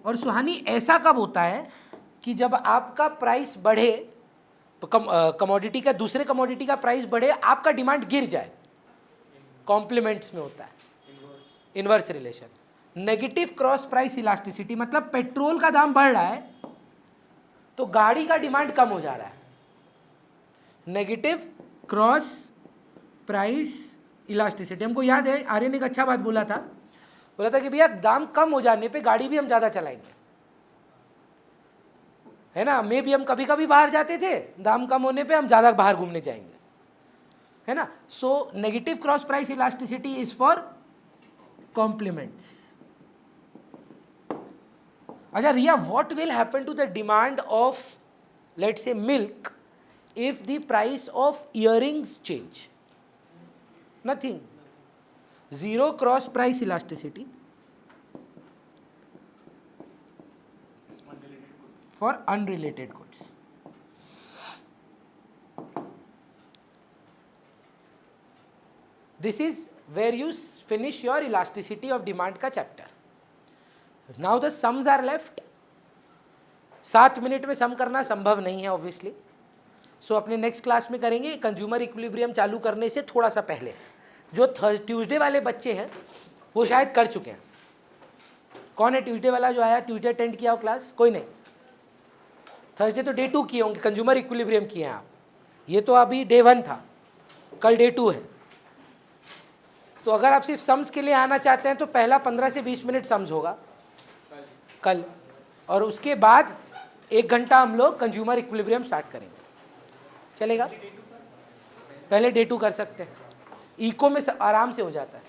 और सुहानी, ऐसा कब होता है कि जब आपका प्राइस बढ़े, कमोडिटी का, दूसरे कमोडिटी का प्राइस बढ़े, आपका डिमांड गिर जाए. कॉम्प्लीमेंट्स में होता है inverse relation. Negative cross price elasticity मतलब पेट्रोल का दाम बढ़ रहा है तो गाड़ी का डिमांड कम हो जा रहा है. Negative cross price elasticity. हमको याद है आर्य ने एक अच्छा बात बोला था कि भैया दाम कम हो जाने पे गाड़ी भी हम ज्यादा चलाएंगे, है ना. मे भी हम कभी कभी बाहर जाते थे, दाम कम होने पे हम ज्यादा बाहर घूमने जाएंगे, है ना. So negative cross price elasticity is for complements. अच्छा Riya, what will happen to the demand of let's say milk if the price of earrings change? Nothing. Zero cross price elasticity for unrelated goods. This is where you finish your elasticity of demand का chapter. Now the sums are left. 7 minute में सम करना संभव नहीं है obviously. सो अपने next class में करेंगे. Consumer equilibrium चालू करने से थोड़ा सा पहले जो ट्यूसडे वाले बच्चे हैं वो शायद कर चुके हैं. कौन है ट्यूसडे वाला जो आया? ट्यूसडे अटेंड किया हो क्लास? कोई नहीं. थर्सडे तो डे 2 किए होंगे, कंज्यूमर इक्विलिब्रियम किए हैं आप. ये तो अभी डे 1 था, कल डे 2 है. तो अगर आप सिर्फ सम्स के लिए आना चाहते हैं तो पहला 15 से 20 मिनट सम्स होगा कल, और उसके बाद 1 घंटा हम लोग कंज्यूमर इक्विलिब्रियम स्टार्ट करेंगे. चलेगा? पहले डे 2 कर सकते हैं. इको में आराम से हो जाता है.